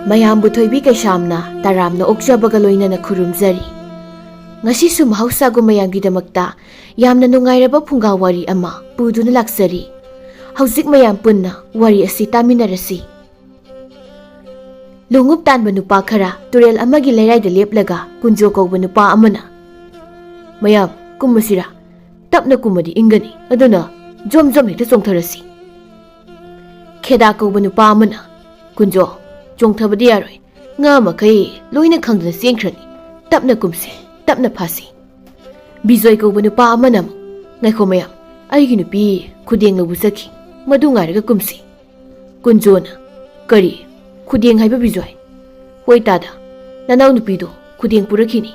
ꯃꯌꯥꯝꯕꯨ ꯊꯣꯏꯕꯤ ꯀꯩꯁꯥꯝꯅ ꯇꯔꯥꯝꯅ ꯑꯣꯛꯆꯕꯒ ꯂꯣꯏꯅꯅ ꯈꯨꯔꯨꯝꯖꯔꯤ꯫ ꯉꯁꯤꯁꯨ ꯃꯍꯧꯁꯥꯒꯨꯝ ꯃꯌꯥꯝꯒꯤꯗꯃꯛꯇ ꯌꯥꯝꯅ ꯅꯨꯡꯉꯥꯏꯔꯕ ꯐꯨꯡꯒꯥ ꯋꯥꯔꯤ ꯑꯃ ꯄꯨꯗꯨꯅ ꯂꯥꯛꯆꯔꯤ꯫ ꯍꯧꯖꯤꯛ ꯃꯌꯥꯝ ꯄꯨꯟꯅ ꯋꯥꯔꯤ ꯑꯁꯤ ꯇꯥꯃꯤꯟꯅꯔꯁꯤ꯫ ꯂꯣꯡꯎꯞ ꯇꯥꯟꯕ ꯅꯨꯄꯥ ꯈꯔ ꯇꯨꯔꯦꯜ ꯑꯃꯒꯤ ꯂꯩꯔꯥꯏꯗ ꯂꯦꯞꯂꯒ ꯀꯨꯟꯖꯣ ꯀꯧꯕ ꯅꯨꯄꯥ ꯑꯃꯅ, "ꯃꯌꯥꯝ ꯀꯨꯝꯃꯁꯤꯔꯥ? ꯇꯞꯅ ꯀꯨꯝꯃꯗꯤ ꯏꯪꯒꯅꯤ, ꯑꯗꯨꯅ ꯖꯣꯝ ꯖꯣꯝ ꯍꯦꯛꯇ ꯆꯣꯡꯊꯔꯁꯤ." ꯈꯦꯗꯥ ꯀꯧꯕ ꯅꯨꯄꯥ ꯑꯃꯅ, "ꯀꯨꯟꯖꯣ, ꯆꯣꯡꯊꯕꯗꯤ ꯌꯥꯔꯣꯏ, ꯉꯥ ꯃꯈꯩ ꯂꯣꯏꯅ ꯈꯪꯗꯅ ꯆꯦꯟꯈ꯭ꯔꯅꯤ, ꯇꯞꯅ ꯀꯨꯝꯁꯤ, ꯇꯞꯅ ꯐꯥꯁꯤ." ꯕꯤꯖꯣꯏ ꯀꯧꯕ ꯅꯨꯄꯥ ꯑꯃꯅ ꯑꯃꯨꯛ, "ꯉꯥꯏꯈꯣ ꯃꯌꯥꯝ, ꯑꯩꯒꯤ ꯅꯨꯄꯤ ꯈꯨꯗꯦꯡ ꯂꯧꯕ ꯆꯠꯈꯤ, ꯃꯗꯨ ꯉꯥꯏꯔꯒ ꯀꯨꯝꯁꯤ." ꯀꯨꯟꯖꯣꯅ, "ꯀꯔꯤ ꯈꯨꯗꯦꯡ ꯍꯥꯏꯕ ꯕꯤꯖꯣꯏ?" "ꯍꯣꯏ ꯇꯥꯗ, ꯅꯅꯥꯎ ꯅꯨꯄꯤꯗꯣ ꯈꯨꯗꯦꯡ ꯄꯨꯔꯛꯈꯤꯅꯤ,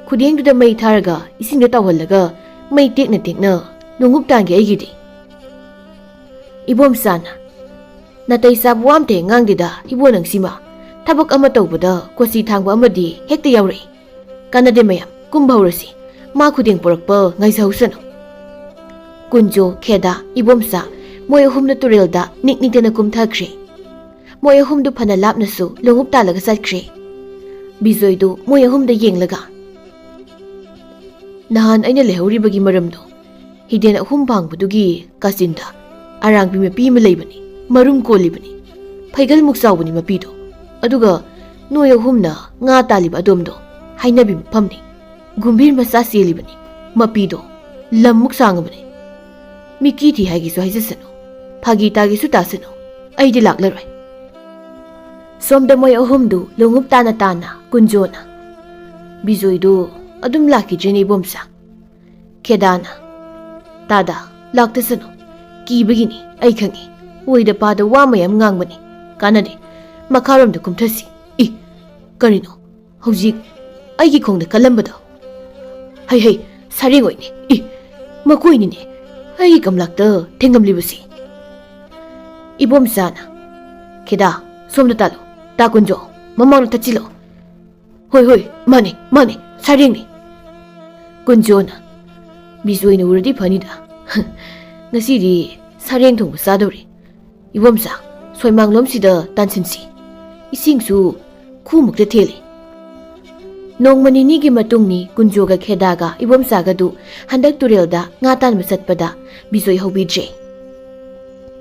ꯈꯨꯗꯦꯡꯗꯨꯗ ꯃꯩ ꯊꯥꯔꯒ ꯏꯁꯤꯡꯗ ꯇꯥꯎꯍꯜꯂꯒ ꯃꯩ ꯇꯦꯛꯅ ꯇꯦꯛꯅ ꯂꯣꯡꯎꯞ ꯇꯥꯟꯒꯦ ꯑꯩꯒꯤꯗꯤ." ꯏꯕꯣꯝꯆꯥꯅ, "ꯅꯥꯇꯩ ꯆꯥꯕ ꯋꯥ ꯑꯝꯇ ꯍꯦꯛ ꯉꯥꯡꯗꯦꯗ ꯏꯕꯣ ꯅꯪꯁꯤꯃ, ꯊꯕꯛ ꯑꯃ ꯇꯧꯕꯗ ꯀꯣꯆꯤ ꯊꯥꯡꯕ ꯑꯃꯗꯤ ꯍꯦꯛꯇ ꯌꯥꯎꯔꯛꯏ꯫ ꯀꯥꯟꯅꯗꯦ ꯃꯌꯥꯝ, ꯀꯨꯝꯕ ꯍꯧꯔꯁꯤ, ꯃꯥ ꯈꯨꯗꯦꯡ ꯄꯨꯔꯛꯄ ꯉꯥꯏꯖꯍꯧꯁꯅꯨ." ꯀꯨꯟꯖꯣ, ꯈꯦꯗꯥ, ꯏꯕꯣꯝꯆꯥ ꯃꯣꯏ ꯑꯍꯨꯝꯅ ꯇꯨꯔꯦꯜꯗ ꯅꯤꯛ ꯅꯤꯛꯇꯅ ꯀꯨꯝꯊꯈ꯭ꯔꯦ꯫ ꯃꯣꯏ ꯑꯍꯨꯝꯗꯨ ꯐꯅ ꯂꯥꯞꯅꯁꯨ ꯂꯣꯡꯎꯞ ꯇꯥꯜꯂꯒ ꯆꯠꯈ꯭ꯔꯦ꯫ ꯕꯤꯖꯣꯏꯗꯨ ꯃꯣꯏ ꯑꯍꯨꯝꯗ ꯌꯦꯡꯂꯒ, "ꯅꯍꯥꯟ ꯑꯩꯅ ꯂꯩꯍꯧꯔꯤꯕꯒꯤ ꯃꯔꯝꯗꯣ, ꯍꯤꯗꯦꯟ ꯑꯍꯨꯝ ꯐꯥꯡꯕꯗꯨꯒꯤ ꯀꯥꯆꯤꯟꯗ ꯑꯔꯥꯡꯕꯤ ꯃꯄꯤ ꯑꯃ ꯂꯩꯕꯅꯤ, ꯃꯔꯨꯝ ꯀꯣꯜꯂꯤꯕꯅꯤ, ꯐꯩꯒꯜꯃꯨꯛ ꯆꯥꯎꯕꯅꯤ ꯃꯄꯤꯗꯣ, ꯑꯗꯨꯒ ꯅꯣꯏ ꯑꯍꯨꯝꯅ ꯉꯥ ꯇꯥꯜꯂꯤꯕ ꯑꯗꯣꯝꯗꯣ ꯍꯩꯅꯕꯤ ꯃꯐꯝꯅꯤ, ꯒꯨꯝꯚꯤꯔ ꯃꯆꯥ ꯆꯦꯜꯂꯤꯕꯅꯤ, ꯃꯄꯤꯗꯣ ꯂꯝꯃꯨꯛ ꯁꯥꯡꯉꯕꯅꯤ꯫ ꯃꯤꯀꯤ ꯊꯤ ꯍꯥꯏꯒꯦꯁꯨ ꯍꯥꯏꯖꯁꯅꯨ, ꯐꯥꯒꯤ ꯇꯥꯒꯦꯁꯨ ꯇꯥꯁꯅꯨ, ꯑꯩꯗꯤ ꯂꯥꯛꯂꯔꯣꯏ." ꯁꯣꯝꯗ ꯃꯣꯏ ꯑꯍꯨꯝꯗꯨ ꯂꯣꯡꯎꯞ ꯇꯥꯅ ꯇꯥꯅ ꯀꯨꯟꯖꯣꯅ, "ꯕꯤꯖꯣꯏꯗꯨ ꯑꯗꯨꯝ ꯂꯥꯛꯈꯤꯗ꯭ꯔꯦꯅꯦ ꯏꯕꯣꯝꯆꯥ." ꯈꯦꯗꯥꯅ, "ꯇꯥꯗ ꯂꯥꯛꯇꯁꯅꯨ, ꯀꯤꯕꯒꯤꯅꯤ, ꯑꯩ ꯈꯪꯏ, ꯑꯣꯏꯗ ꯄꯥꯗ ꯋꯥ ꯃꯌꯥꯝ ꯉꯥꯡꯕꯅꯤ, ꯀꯥꯟꯅꯗꯦ, ꯃꯈꯥꯔꯣꯝꯗ ꯀꯨꯝꯊꯁꯤ." "ꯀꯔꯤꯅꯣ ꯍꯧꯖꯤꯛ ꯑꯩꯒꯤ ꯈꯣꯡꯗ ꯀꯜꯂꯝꯕꯗꯣ? ꯍꯩ ꯍꯩ, ꯁꯔꯦꯡ ꯑꯣꯏꯅꯤ, ꯃꯀꯣꯏꯅꯤꯅꯦ ꯑꯩꯒꯤ ꯀꯝꯂꯥꯛꯇ ꯊꯦꯡꯉꯝꯂꯤꯕꯁꯤ." ꯏꯕꯣꯝꯆꯥꯅ, "ꯈꯦꯗꯥ ꯁꯣꯝꯗ ꯇꯥꯜꯂꯨ, ꯇꯥ ꯀꯨꯟꯖꯣ ꯃꯃꯥꯡꯗ ꯊꯠꯆꯤꯜꯂꯣ." "ꯍꯣꯏ ꯍꯣꯏ, ꯃꯥꯅꯦ ꯃꯥꯅꯦ, ꯁꯔꯦꯡꯅꯤ." ꯀꯨꯟꯖꯣꯅ, "ꯕꯤꯖꯣꯏꯅ ꯎꯔꯗꯤ ꯐꯅꯤꯗ, ꯉꯁꯤꯗꯤ ꯁꯔꯦꯡ ꯊꯣꯡꯕ ꯆꯥꯗꯧꯔꯤ꯫ ꯏꯕꯣꯝꯆꯥ, ꯁꯣꯏꯃꯥꯡꯂꯣꯝꯁꯤꯗ ꯇꯥꯟꯁꯤꯟꯁꯤ, ꯏꯁꯤꯡꯁꯨ ꯈꯨꯃꯨꯛꯇ ꯊꯦꯜꯂꯤ." ꯅꯣꯡꯃ ꯅꯤꯅꯤꯒꯤ ꯃꯇꯨꯡꯅꯤ ꯀꯨꯟꯖꯣꯒ ꯈꯦꯗꯥꯒ ꯏꯕꯣꯝꯆꯥꯒꯗꯨ ꯍꯟꯗꯛ ꯇꯨꯔꯦꯜꯗ ꯉꯥ ꯇꯥꯟꯕ ꯆꯠꯄꯗ ꯕꯤꯖꯣꯏ ꯍꯧꯕꯤꯗ꯭ꯔꯦ꯫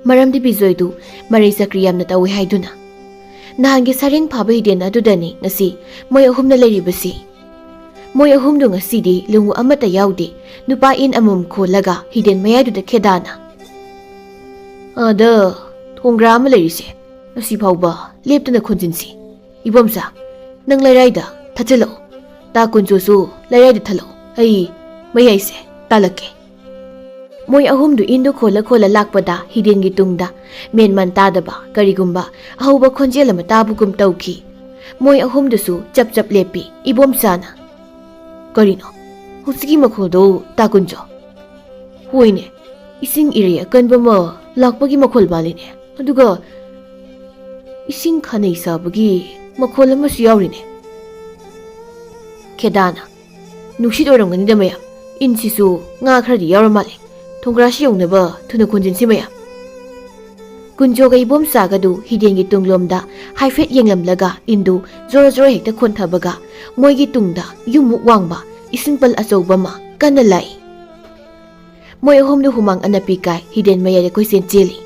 ꯃꯔꯝꯗꯤ ꯕꯤꯖꯣꯏꯗꯨ ꯃꯔꯩ ꯆꯀ꯭ꯔꯤ ꯌꯥꯝꯅ ꯇꯧꯏ ꯍꯥꯏꯗꯨꯅ꯫ ꯅꯍꯥꯟꯒꯤ ꯁꯔꯦꯡ ꯐꯥꯕ ꯍꯤꯗꯦꯟ ꯑꯗꯨꯗꯅꯤ ꯉꯁꯤ ꯃꯣꯏ ꯑꯍꯨꯝꯅ ꯂꯩꯔꯤꯕꯁꯤ꯫ ꯃꯣꯏ ꯑꯍꯨꯝꯗꯨ ꯉꯁꯤꯗꯤ ꯂꯣꯡꯎꯞ ꯑꯃꯠꯇ ꯌꯥꯎꯗꯦ, ꯅꯨꯄꯥ ꯏꯟ ꯑꯃꯃꯝ ꯈꯣꯜꯂꯒ ꯍꯤꯗꯦꯟ ꯃꯌꯥꯏꯗꯨꯗ ꯈꯦꯗꯥꯅ, "ꯑꯥꯗ ꯊꯣꯡꯒ꯭ꯔꯥ ꯑꯃ ꯂꯩꯔꯤꯁꯦ, ꯑꯁꯤ ꯐꯥꯎꯕ ꯂꯦꯞꯇꯅ ꯈꯣꯟꯖꯤꯟꯁꯤ꯫ ꯏꯕꯣꯝꯆꯥ, ꯅꯪ ꯂꯩꯔꯥꯏꯗ ꯊꯠꯆꯜꯂꯛꯎ, ꯇꯥ ꯀꯨꯟꯖꯣꯁꯨ ꯂꯩꯔꯥꯏꯗ ꯊꯠꯂꯛꯎ, ꯑꯩ ꯃꯌꯥꯏꯁꯦ ꯇꯥꯜꯂꯛꯀꯦ." ꯃꯣꯏ ꯑꯍꯨꯝꯗꯨ ꯏꯟꯗꯨ ꯈꯣꯜꯂ ꯈꯣꯜꯂ ꯂꯥꯛꯄꯗ ꯍꯤꯗꯦꯟꯒꯤ ꯇꯨꯡꯗ ꯃꯦꯟꯃꯥꯟ ꯇꯥꯗꯕ ꯀꯔꯤꯒꯨꯝꯕ ꯑꯍꯧꯕ ꯈꯣꯟꯖꯦꯜ ꯑꯃ ꯇꯥꯕꯒꯨꯝ ꯇꯧꯈꯤ꯫ ꯃꯣꯏ ꯑꯍꯨꯝꯗꯨꯁꯨ ꯆꯞ ꯆꯞ ꯂꯦꯞꯄꯤ꯫ ꯏꯕꯣꯝꯆꯥꯅ, "ꯀꯔꯤꯅꯣ ꯍꯧꯖꯤꯛꯀꯤ ꯃꯈꯣꯜꯗꯣ, ꯇꯥ ꯀꯨꯟꯖꯣ?" "ꯍꯣꯏꯅꯦ, ꯏꯁꯤꯡ ꯏꯔꯩ ꯑꯀꯟꯕ ꯑꯃ ꯂꯥꯛꯄꯒꯤ ꯃꯈꯣꯜ ꯃꯥꯜꯂꯤꯅꯦ, ꯑꯗꯨꯒ ꯏꯁꯤꯡ ꯈꯥꯅꯩ ꯁꯥꯕꯒꯤ ꯃꯈꯣꯜ ꯑꯃꯁꯨ ꯌꯥꯎꯔꯤꯅꯦ." ꯈꯦꯗꯥꯅ, "ꯅꯨꯡꯁꯤꯠ ꯑꯣꯏꯔꯝꯒꯅꯤꯗ ꯃꯌꯥꯝ, ꯏꯟꯁꯤꯁꯨ ꯉꯥ ꯈꯔꯗꯤ ꯌꯥꯎꯔ ꯃꯥꯜꯂꯤ, ꯊꯣꯡꯒ꯭ꯔꯥꯁꯤ ꯌꯧꯅꯕ ꯊꯨꯅ ꯈꯣꯟꯖꯤꯟꯁꯤ ꯃꯌꯥꯝ." ꯀꯨꯟꯖꯣꯒ ꯏꯕꯣꯝꯆꯥꯒꯗꯨ ꯍꯤꯗꯦꯟꯒꯤ ꯇꯨꯡꯂꯣꯝꯗ ꯍꯥꯏꯐꯦꯠ ꯌꯦꯡꯂꯝꯂꯒ ꯏꯟꯗꯨ ꯖꯣꯔ ꯖꯣꯔ ꯍꯦꯛꯇ ꯈꯣꯟꯊꯕꯒ ꯃꯣꯏꯒꯤ ꯇꯨꯡꯗ ꯌꯨꯝꯃꯨꯛ ꯋꯥꯡꯕ ꯏꯁꯤꯡꯄꯜ ꯑꯆꯧꯕ ꯑꯃ ꯀꯟꯅ ꯂꯥꯛꯏ꯫ ꯃꯣꯏ ꯑꯍꯨꯝꯗꯨ ꯍꯨꯃꯥꯡ ꯑꯅꯞꯄꯤ ꯀꯥꯏ ꯍꯤꯗꯦꯟ ꯃꯌꯥꯏꯗ ꯀꯣꯏꯆꯦꯟ ꯆꯦꯜꯂꯤ꯫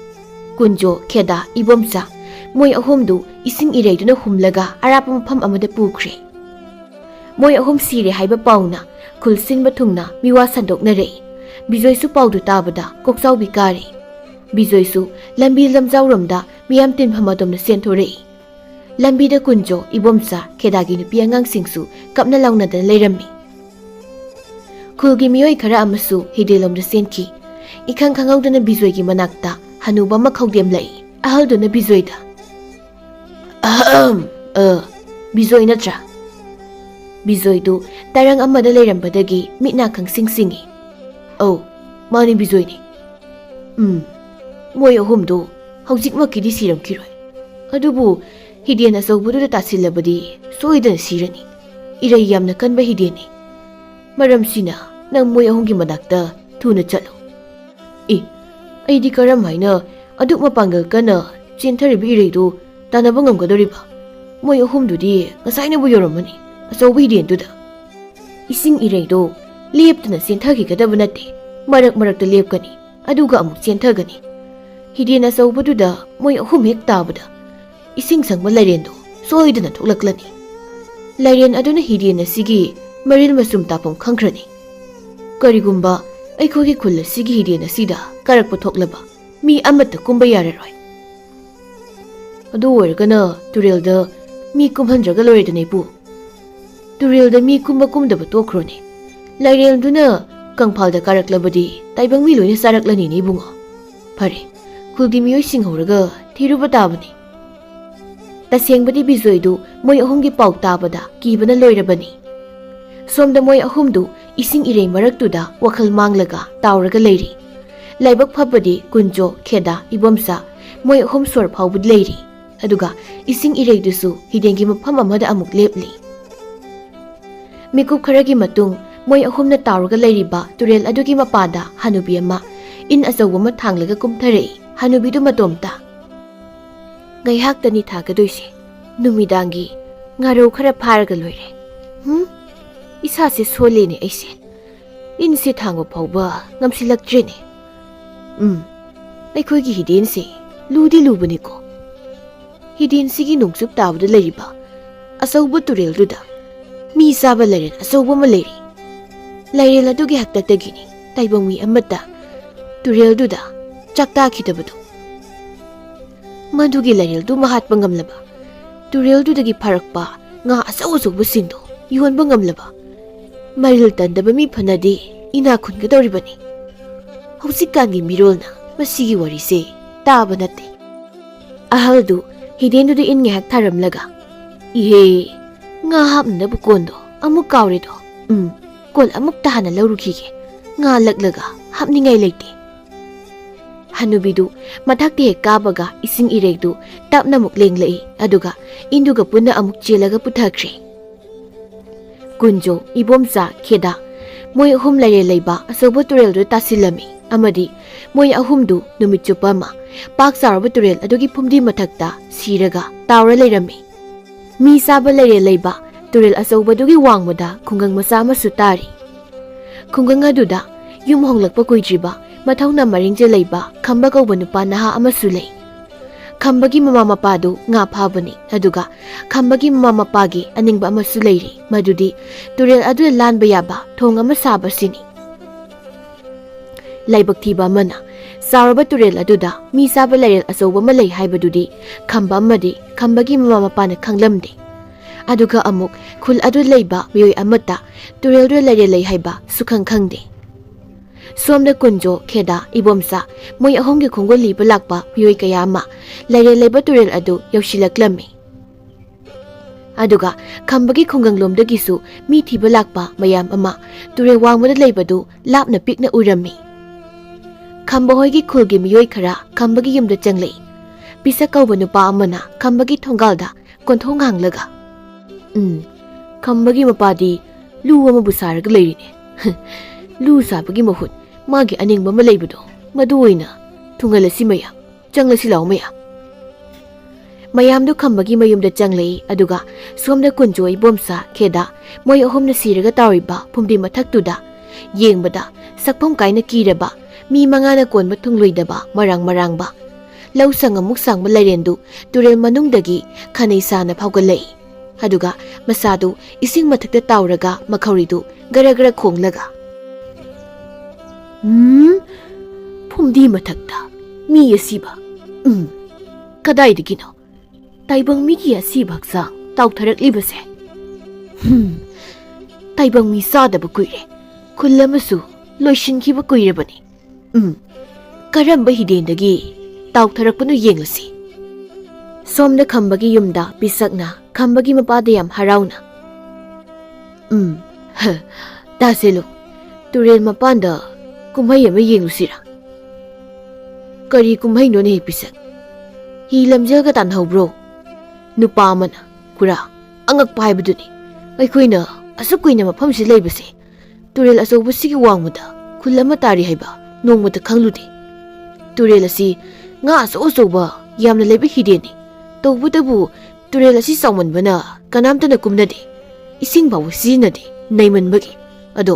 ꯀꯨꯟꯖꯣ, ꯈꯦꯗꯥ, ꯏꯕꯣꯝꯆꯥ ꯃꯣꯏ ꯑꯍꯨꯝꯗꯨ ꯏꯁꯤꯡ ꯏꯔꯩꯗꯨꯅ ꯍꯨꯝꯂꯒ ꯑꯔꯥꯞꯄ ꯃꯐꯝ ꯑꯃꯗ ꯄꯨꯈ꯭ꯔꯦ꯫ ꯃꯣꯏ ꯑꯍꯨꯝ ꯁꯤꯔꯦ ꯍꯥꯏꯕ ꯄꯥꯎꯅ ꯈꯨꯜ ꯁꯤꯟꯕ ꯊꯨꯡꯅ ꯃꯤꯋꯥ ꯁꯟꯗꯣꯛꯅꯔꯛꯏ꯫ ꯕꯤꯖꯣꯏꯁꯨ ꯄꯥꯎꯗꯨ ꯇꯥꯕꯗ ꯀꯣꯛꯆꯥꯎꯕꯤ ꯀꯥꯔꯦ꯫ ꯕꯤꯖꯣꯏꯁꯨ ꯂꯝꯕꯤ ꯂꯝꯖꯥꯎꯔꯣꯝꯗ ꯃꯤꯌꯥꯝ ꯇꯤꯟꯐꯝ ꯑꯗꯣꯝꯗ ꯆꯦꯟꯊꯣꯔꯛꯏ꯫ ꯂꯝꯕꯤꯗ ꯀꯨꯟꯖꯣ, ꯏꯕꯣꯝꯆꯥ, ꯈꯦꯗꯥꯒꯤ ꯅꯨꯄꯤ ꯑꯉꯥꯡꯁꯤꯡꯁꯨ ꯀꯞꯅ ꯂꯥꯎꯅꯗꯅ ꯂꯩꯔꯝꯃꯤ꯫ ꯈꯨꯜꯒꯤ ꯃꯤꯑꯣꯏ ꯈꯔ ꯑꯃꯁꯨ ꯍꯤꯗꯦꯟꯂꯣꯝꯗ ꯆꯦꯟꯈꯤ꯫ ꯏꯈꯪ ꯈꯪꯍꯧꯗꯅ ꯕꯤꯖꯣꯏꯒꯤ ꯃꯅꯥꯛꯇ ꯍꯅꯨꯕ ꯑꯃ ꯈꯧꯗꯦꯝꯂꯛꯏ꯫ ꯑꯍꯜꯗꯨꯅ ꯕꯤꯖꯣꯏꯗ, "ꯑꯍꯝ, ꯕꯤꯖꯣꯏ ꯅꯠꯇ꯭ꯔꯥ?" ꯕꯤꯖꯣꯏꯗꯨ ꯇꯔꯪ ꯑꯃꯗ ꯂꯩꯔꯝꯕꯗꯒꯤ ꯃꯤꯠ ꯅꯥ ꯈꯪꯁꯤꯡ ꯁꯤꯡꯏ꯫ "ꯑꯧ, ꯃꯥꯅꯤ ꯕꯤꯖꯣꯏꯅꯤ." "ꯃꯣꯏ ꯑꯍꯨꯝꯗꯨ ꯍꯧꯖꯤꯛꯃꯛꯀꯤꯗꯤ ꯁꯤꯔꯝꯈꯤꯔꯣꯏ, ꯑꯗꯨꯕꯨ ꯍꯤꯗꯦꯟ ꯑꯆꯧꯕꯗꯨꯗ ꯇꯥꯁꯤꯜꯂꯕꯗꯤ ꯁꯣꯏꯗꯅ ꯁꯤꯔꯅꯤ, ꯏꯔꯩ ꯌꯥꯝꯅ ꯀꯟꯕ ꯍꯤꯗꯦꯟꯅꯤ꯫ ꯃꯔꯝꯁꯤꯅ ꯅꯪ ꯃꯣꯏ ꯑꯍꯨꯝꯒꯤ ꯃꯅꯥꯛꯇ ꯊꯨꯅ ꯆꯠꯂꯨ." "ꯑꯩꯗꯤ ꯀꯔꯝ ꯍꯥꯏꯅ ꯑꯗꯨꯛ ꯃꯄꯥꯡꯒꯜ ꯀꯟꯅ ꯆꯦꯟꯊꯔꯤꯕ ꯏꯔꯩꯗꯨ ꯇꯥꯟꯅꯕ ꯉꯝꯒꯗꯧꯔꯤꯕ? ꯃꯣꯏ ꯑꯍꯨꯝꯗꯨꯗꯤ ꯉꯁꯥꯏꯅꯕꯨ ꯌꯧꯔꯝꯃꯅꯤ ꯑꯆꯧꯕ ꯍꯤꯗꯦꯟꯗꯨꯗ ꯏꯁꯤꯡ ꯏꯔꯩꯗꯣ ꯂꯦꯞꯇꯨꯅ ꯆꯦꯟꯊꯈꯤꯒꯗꯕ ꯅꯠꯇꯦ ꯃꯔꯛ ꯃꯔꯛꯇ ꯂꯦꯞꯀꯅꯤ ꯑꯗꯨꯒ ꯑꯃꯨꯛ ꯆꯦꯟꯊꯒꯅꯤ ꯍꯤꯗꯦꯟ ꯑꯆꯧꯕꯗꯨꯗ ꯃꯣꯏ ꯑꯍꯨꯝ ꯍꯦꯛ ꯇꯥꯕꯗ ꯏꯁꯤꯡ ꯁꯪꯕ ꯂꯩꯔꯦꯟꯗꯣ ꯁꯣꯏꯗꯅ ꯊꯣꯛꯂꯛꯂꯅꯤ ꯂꯩꯔꯦꯟ ꯑꯗꯨꯅ ꯍꯤꯗꯦꯟ ꯑꯁꯤꯒꯤ ꯃꯔꯤꯜ ꯃꯆꯨꯝ ꯇꯥꯐꯝ ꯈꯪꯈ꯭ꯔꯅꯤ ꯀꯔꯤꯒꯨꯝꯕ ꯑꯩꯈꯣꯏꯒꯤ ꯈꯨꯜ ꯑꯁꯤꯒꯤ ꯍꯤꯗꯦꯟ ꯑꯁꯤꯗ ꯀꯥꯔꯛꯄ ꯊꯣꯛꯂꯕ ꯃꯤ ꯑꯃꯠꯇ ꯀꯨꯝꯕ ꯌꯥꯔꯔꯣꯏ ꯑꯗꯨ ꯑꯣꯏꯔꯒꯅ ꯇꯨꯔꯦꯜꯗ ꯃꯤ ꯀꯨꯝꯍꯟꯗ꯭ꯔꯒ ꯂꯣꯏꯔꯦꯗꯅ ꯏꯄꯨ ꯇꯨꯔꯦꯜꯗ ꯃꯤ ꯀꯨꯝꯕ ꯀꯨꯝꯗꯕ ꯇꯣꯛꯈ꯭ꯔꯣꯅꯦ ꯂꯩꯔꯦꯜꯗꯨꯅ ꯀꯪꯐꯥꯜꯗ ꯀꯥꯔꯛꯂꯕꯗꯤ ꯇꯥꯏꯕꯪ ꯃꯤ ꯂꯣꯏꯅ ꯆꯥꯔꯛꯂꯅꯤꯅꯦ ꯏꯕꯨꯡꯉꯣ ꯐꯔꯦ ꯈꯨꯜꯒꯤ ꯃꯤꯑꯣꯏꯁꯤꯡ ꯍꯧꯔꯒ ꯊꯤꯔꯨꯕ ꯇꯥꯕꯅꯤ ꯇꯁꯦꯡꯕꯗꯤ ꯕꯤꯖꯣꯏꯗꯨ ꯃꯣꯏ ꯑꯍꯨꯝꯒꯤ ꯄꯥꯎ ꯇꯥꯕꯗ ꯀꯤꯕꯅ ꯂꯣꯏꯔꯕꯅꯤ ꯁꯣꯝꯗ ꯃꯣꯏ ꯑꯍꯨꯝꯗꯨ ꯏꯁꯤꯡ ꯏꯔꯩ ꯃꯔꯛꯇꯨꯗ ꯋꯥꯈꯜ ꯃꯥꯡꯂꯒ ꯇꯥꯎꯔꯒ ꯂꯩꯔꯤ ꯂꯥꯏꯕꯛ ꯐꯕꯗꯤ ꯀꯨꯟꯖꯣ ꯈꯦꯗꯥ ꯏꯕꯣꯝꯆꯥ ꯃꯣꯏ ꯑꯍꯨꯝ ꯁꯣꯔ ꯐꯥꯎꯕ ꯂꯩꯔꯤ ꯑꯗꯨꯒ ꯏꯁꯤꯡ ꯏꯔꯩꯗꯨꯁꯨ ꯍꯤꯗꯦꯟꯒꯤ ꯃꯐꯝ ꯑꯃꯗ ꯑꯃꯨꯛ ꯂꯦꯞꯂꯤ ꯃꯤꯀꯨꯞ ꯈꯔꯒꯤ ꯃꯇꯨꯡ ꯃꯣꯏ ꯑꯍꯨꯝꯅ ꯇꯥꯎꯔꯒ ꯂꯩꯔꯤꯕ ꯇꯨꯔꯦꯜ ꯑꯗꯨꯒꯤ ꯃꯄꯥꯗ ꯍꯅꯨꯕꯤ ꯑꯃ ꯏꯟ ꯑꯆꯧꯕ ꯑꯃ ꯊꯥꯡꯂꯒ ꯀꯨꯝꯊꯔꯛꯏ ꯍꯅꯨꯕꯤꯗꯨ ꯃꯇꯣꯝꯇ ꯉꯥꯏꯍꯥꯛꯇꯅꯤ ꯊꯥꯒꯗꯣꯏꯁꯦ ꯅꯨꯃꯤꯗꯥꯡꯒꯤ ꯉꯥꯔꯧ ꯈꯔ ꯐꯥꯔꯒ ꯂꯣꯏꯔꯦ ꯏꯁꯥꯁꯦ ꯁꯣꯜꯂꯦꯅꯦ ꯑꯩꯁꯦ ꯏꯟꯁꯦ ꯊꯥꯡꯕ ꯐꯥꯎꯕ ꯉꯝꯁꯤꯜꯂꯛꯇ꯭ꯔꯦꯅꯦ ꯑꯩꯈꯣꯏꯒꯤ ꯍꯤꯗꯦꯟꯁꯦ ꯂꯨꯗꯤ ꯂꯨꯕꯅꯤꯀꯣ ꯍꯤꯗꯦꯟꯁꯤꯒꯤ ꯅꯣꯡꯆꯨꯞ ꯇꯥꯕꯗ ꯂꯩꯔꯤꯕ ꯑꯆꯧꯕ ꯇꯨꯔꯦꯜꯗꯨꯗ ꯃꯤ ꯆꯥꯕ ꯂꯩꯔꯦꯟ ꯑꯆꯧꯕ ꯑꯃ ꯂꯩꯔꯤ ꯂꯩꯔꯦꯟ ꯑꯗꯨꯒꯤ ꯍꯥꯛꯇꯛꯇꯒꯤꯅꯤ ꯇꯥꯏꯕꯪ ꯃꯤ ꯑꯃꯠꯇ ꯇꯨꯔꯦꯜꯗꯨꯗ ꯆꯥꯛꯇꯥꯈꯤꯗꯕꯗꯣ ꯃꯗꯨꯒꯤ ꯂꯩꯔꯦꯜꯗꯨ ꯍꯥꯠꯄ ꯉꯝꯂꯕ ꯇꯨꯔꯦꯜꯗꯨꯗꯒꯤ ꯐꯥꯔꯛꯄ ꯉꯥ ꯑꯆꯧ ꯑꯆꯧꯕꯁꯤꯡꯗꯣ ꯌꯣꯟꯕ ꯉꯝꯂꯕ ꯃꯔꯤꯜ ꯇꯟꯗꯕ ꯃꯤ ꯐꯅꯗꯤ ꯏꯅꯥꯛ ꯈꯨꯟꯒꯗꯧꯔꯤꯕꯅꯤ ꯍꯧꯖꯤꯛꯀꯥꯟꯒꯤ ꯃꯤꯔꯣꯜꯅ ꯃꯁꯤꯒꯤ ꯋꯥꯔꯤꯁꯦ ꯇꯥꯕ ꯅꯠꯇꯦ ꯑꯍꯜꯗꯨ ꯍꯤꯗꯦꯟꯗꯨꯗ ꯏꯟ ꯉꯥꯏꯍꯥꯛ ꯊꯥꯔꯝꯂꯒ ꯏꯍꯦ ꯉꯥ ꯍꯥꯞꯅꯅꯕ ꯀꯣꯟꯗꯣ ꯑꯃꯨꯛ ꯀꯥꯎꯔꯦꯗꯣ ꯀꯣꯜ ꯑꯃꯨꯛꯇ ꯍꯥꯟꯅ ꯂꯧꯔꯨꯈꯤꯒꯦ ꯉꯥ ꯂꯛꯂꯒ ꯍꯥꯞꯅꯤꯡꯉꯥꯏ ꯂꯩꯇꯦ ꯍꯅꯨꯕꯤꯗꯨ ꯃꯊꯛꯇ ꯍꯦꯛ ꯀꯥꯕꯒ ꯏꯁꯤꯡ ꯏꯔꯩꯗꯨ ꯇꯞꯅ ꯑꯃꯨꯛ ꯂꯦꯡꯂꯛꯏ ꯑꯗꯨꯒ ꯏꯟꯗꯨꯒ ꯄꯨꯟꯅ ꯑꯃꯨꯛ ꯆꯦꯜꯂꯒ ꯄꯨꯊꯈ꯭ꯔꯦ ꯀꯨꯟꯖꯣ ꯏꯕꯣꯝꯆꯥ ꯈꯦꯗꯥ ꯃꯣꯏ ꯑꯍꯨꯝ ꯂꯩꯔꯦꯜ ꯂꯩꯕ ꯑꯆꯧꯕ ꯇꯨꯔꯦꯜꯗꯨ ꯇꯥꯁꯤꯜꯂꯝꯃꯤ ꯑꯃꯗꯤ ꯃꯣꯏ ꯑꯍꯨꯝꯗꯨ ꯅꯨꯃꯤꯠ ꯆꯨꯞꯄ ꯑꯃ ꯄꯥꯛ ꯆꯥꯎꯔꯕ ꯇꯨꯔꯦꯜ ꯑꯗꯨꯒꯤ ꯐꯨꯝꯗꯤ ꯃꯊꯛꯇ ꯁꯤꯔꯒ ꯇꯥꯎꯔ ꯂꯩꯔꯝꯃꯤ ꯃꯤ ꯆꯥꯕ ꯂꯩꯔꯦꯜ ꯂꯩꯕ ꯇꯨꯔꯦꯜ ꯑꯆꯧꯕꯗꯨꯒꯤ ꯋꯥꯡꯃꯗ ꯈꯨꯡꯒꯪ ꯃꯆꯥ ꯑꯃꯁꯨ ꯇꯥꯔꯤ ꯈꯨꯡꯒꯪ ꯑꯗꯨꯗ ꯌꯨꯝ ꯍꯣꯡꯂꯛꯄ ꯀꯨꯏꯗ꯭ꯔꯤꯕ ꯃꯊꯧꯅ ꯃꯔꯤꯡꯖꯦꯜ ꯂꯩꯕ ꯈꯝꯕ ꯀꯧꯕ ꯅꯨꯄꯥ ꯅꯍꯥ ꯑꯃꯁꯨ ꯂꯩ ꯈꯝꯕꯒꯤ ꯃꯃꯥ ꯃꯄꯥꯗꯨ ꯉꯥ ꯐꯥꯕꯅꯤ ꯑꯗꯨꯒ ꯈꯝꯕꯒꯤ ꯃꯃꯥ ꯃꯄꯥꯒꯤ ꯑꯅꯤꯡꯕ ꯑꯃꯁꯨ ꯂꯩꯔꯤ ꯃꯗꯨꯗꯤ ꯇꯨꯔꯦꯜ ꯑꯗꯨꯗ ꯂꯥꯟꯕ ꯌꯥꯕ ꯊꯣꯡ ꯑꯃ ꯁꯥꯕꯁꯤꯅꯤ ꯂꯥꯏꯕꯛ ꯊꯤꯕ ꯑꯃꯅ ꯆꯥꯎꯔꯕ ꯇꯨꯔꯦꯜ ꯑꯗꯨꯗ ꯃꯤ ꯆꯥꯕ ꯂꯩꯔꯦꯜ ꯑꯆꯧꯕ ꯑꯃ ꯂꯩ ꯍꯥꯏꯕꯗꯨꯗꯤ ꯈꯝꯕ ꯑꯃꯗꯤ ꯈꯝꯕꯒꯤ ꯃꯃꯥ ꯃꯄꯥꯅ ꯈꯪꯂꯝꯗꯦ ꯑꯗꯨꯒ ꯑꯃꯨꯛ ꯈꯨꯜ ꯑꯗꯨ ꯂꯩꯕ ꯃꯤꯑꯣꯏ ꯑꯃꯠꯇ ꯇꯨꯔꯦꯜꯗꯨꯗ ꯂꯩꯔꯦꯜ ꯂꯩ ꯍꯥꯏꯕ ꯁꯨꯈꯪ ꯈꯪꯗꯦ ꯁꯣꯝꯗ ꯀꯨꯟꯖꯣ ꯈꯦꯗꯥ ꯏꯕꯣꯝꯆꯥ ꯃꯣꯏ ꯑꯍꯨꯝꯒꯤ ꯈꯣꯡꯒꯨꯜ ꯂꯤꯕ ꯂꯥꯛꯄ ꯃꯤꯑꯣꯏ ꯀꯌꯥ ꯑꯃ ꯂꯩꯔꯦꯜ ꯂꯩꯕ ꯇꯨꯔꯦꯜ ꯑꯗꯨ ꯌꯧꯁꯤꯜꯂꯛꯂꯝꯃꯤ ꯑꯗꯨꯒ ꯈꯝꯕꯒꯤ ꯈꯨꯡꯒꯪꯂꯣꯝꯗꯒꯤꯁꯨ ꯃꯤ ꯊꯤꯕ ꯂꯥꯛꯄ ꯃꯌꯥꯝ ꯑꯃ ꯇꯨꯔꯦꯜ ꯋꯥꯡꯃꯗ ꯂꯩꯕꯗꯨ ꯂꯥꯞꯅ ꯄꯤꯛꯅ ꯎꯔꯝꯃꯤ ꯈꯝꯕ ꯍꯣꯏꯒꯤ ꯈꯨꯜꯒꯤ ꯃꯤꯑꯣꯏ ꯈꯔ ꯈꯝꯕꯒꯤ ꯌꯨꯝꯗ ꯆꯪꯂꯛꯏ ꯄꯤꯁꯛ ꯀꯧꯕ ꯅꯨꯄꯥ ꯑꯃꯅ ꯈꯝꯕꯒꯤ ꯊꯣꯡꯒꯥꯜꯗ ꯀꯣꯟꯊꯣꯡ ꯍꯥꯡꯂꯒ ꯈꯝꯕꯒꯤ ꯃꯄꯥꯗꯤ ꯂꯨ ꯑꯃꯕꯨ ꯁꯥꯔꯒ ꯂꯩꯔꯤꯅꯦ ꯂꯨ ꯁꯥꯕꯒꯤ ꯃꯍꯨꯠ ꯃꯥꯒꯤ ꯑꯅꯤꯡꯕ ꯑꯃ ꯂꯩꯕꯗꯣ ꯃꯗꯨ ꯑꯣꯏꯅ ꯊꯨꯡꯍꯜꯂꯁꯤ ꯃꯌꯥꯝ ꯆꯪꯂꯁꯤ ꯂꯥꯎ ꯃꯌꯥꯝꯗꯨ ꯈꯝꯕꯒꯤ ꯃꯌꯨꯝꯗ ꯆꯪꯂꯛꯏ ꯑꯗꯨꯒ ꯁꯣꯝꯗ ꯀꯨꯟꯖꯣ ꯏꯕꯣꯝꯆꯥ ꯈꯦꯗꯥ ꯃꯣꯏ ꯑꯍꯨꯝꯅ ꯁꯤꯔꯒ ꯇꯥꯎꯔꯤꯕ ꯐꯨꯝꯗꯤ ꯃꯊꯛꯇꯨꯗ ꯌꯦꯡꯕꯗ ꯁꯛꯐꯝ ꯀꯥꯏꯅ ꯀꯤꯔꯕ ꯃꯤ ꯃꯉꯥꯅ ꯀꯣꯟꯕ ꯊꯨꯡꯂꯣꯏꯗꯕ ꯃꯔꯥꯡ ꯃꯔꯥꯡꯕ ꯂꯧ ꯁꯪꯉꯃꯨꯛ ꯁꯥꯡꯕ ꯂꯩꯔꯦꯟꯗꯨ ꯇꯨꯔꯦꯜ ꯃꯅꯨꯡꯗꯒꯤ ꯈꯅꯩ ꯁꯥꯅ ꯐꯥꯎꯒꯠꯂꯛꯏ ꯑꯗꯨꯒ ꯃꯁꯥꯗꯨ ꯏꯁꯤꯡ ꯃꯊꯛꯇ ꯇꯥꯎꯔꯒ ꯃꯈꯧꯔꯤꯗꯨ ꯒꯔ ꯒꯔ ꯈꯣꯡꯂꯒ ꯐꯨꯝꯗꯤ ꯃꯊꯛꯇ ꯃꯤ ꯑꯁꯤꯕ ꯀꯗꯥꯏꯗꯒꯤꯅꯣ ꯇꯥꯏꯕꯪ ꯃꯤꯒꯤ ꯑꯁꯤꯕ ꯍꯛꯆꯥꯡ ꯇꯥꯎꯊꯔꯛꯂꯤꯕꯁꯦ ꯇꯥꯏꯕꯪ ꯃꯤ ꯆꯥꯗꯕ ꯀꯨꯏꯔꯦ ꯈꯨꯜ ꯑꯃꯁꯨ ꯂꯣꯏꯁꯤꯟꯈꯤꯕ ꯀꯨꯏꯔꯕꯅꯤ ꯀꯔꯝꯕ ꯍꯤꯗꯦꯟꯗꯒꯤ ꯇꯥꯎꯊꯔꯛꯄꯅꯣ ꯌꯦꯡꯂꯁꯤ ꯁꯣꯝꯗ ꯈꯝꯕꯒꯤ ꯌꯨꯝꯗ ꯄꯤꯁꯛꯅ ꯈꯝꯕꯒꯤ ꯃꯄꯥꯗ ꯌꯥꯝ ꯍꯔꯥꯎꯅ ꯇꯥꯁꯦꯂꯨ ꯇꯨꯔꯦꯜ ꯃꯄꯥꯟꯗ ꯀꯨꯝꯍꯩ ꯑꯃ ꯌꯦꯡꯂꯨꯁꯤꯔꯥ ꯀꯔꯤ ꯀꯨꯝꯍꯩꯅꯣꯅꯦ ꯄꯤꯁꯛ ꯍꯤ ꯂꯝꯖꯦꯜꯒ ꯇꯥꯟꯍꯧꯕ꯭ꯔꯣ ꯅꯨꯄꯥ ꯑꯃꯅ ꯈꯨꯔꯥ ꯑꯉꯛꯄ ꯍꯥꯏꯕꯗꯨꯅꯤ ꯑꯩꯈꯣꯏꯅ ꯑꯁꯨꯛ ꯀꯨꯏꯅ ꯃꯐꯝꯁꯤ ꯂꯩꯕꯁꯦ ꯇꯨꯔꯦꯜ ꯑꯆꯧꯕꯁꯤꯒꯤ ꯋꯥꯡꯃꯗ ꯈꯨꯜ ꯑꯃ ꯇꯥꯔꯤ ꯍꯥꯏꯕ ꯅꯣꯡꯃꯇ ꯈꯪꯂꯨꯗꯦ ꯇꯨꯔꯦꯜ ꯑꯁꯤ ꯉꯥ ꯑꯆꯧ ꯑꯆꯧꯕ ꯌꯥꯝꯅ ꯂꯩꯕ ꯍꯤꯗꯦꯟꯅꯤ ꯇꯧꯕꯇꯕꯨ ꯇꯨꯔꯦꯜ ꯑꯁꯤ ꯆꯥꯎꯃꯟꯕꯅ ꯀꯅꯥꯝꯇꯅ ꯀꯨꯝꯅꯗꯦ, ꯏꯁꯤꯡ ꯐꯥꯎꯕ ꯁꯤꯖꯤꯟꯅꯗꯦ, ꯅꯩꯃꯟꯕꯒꯤ꯫ ꯑꯗꯣ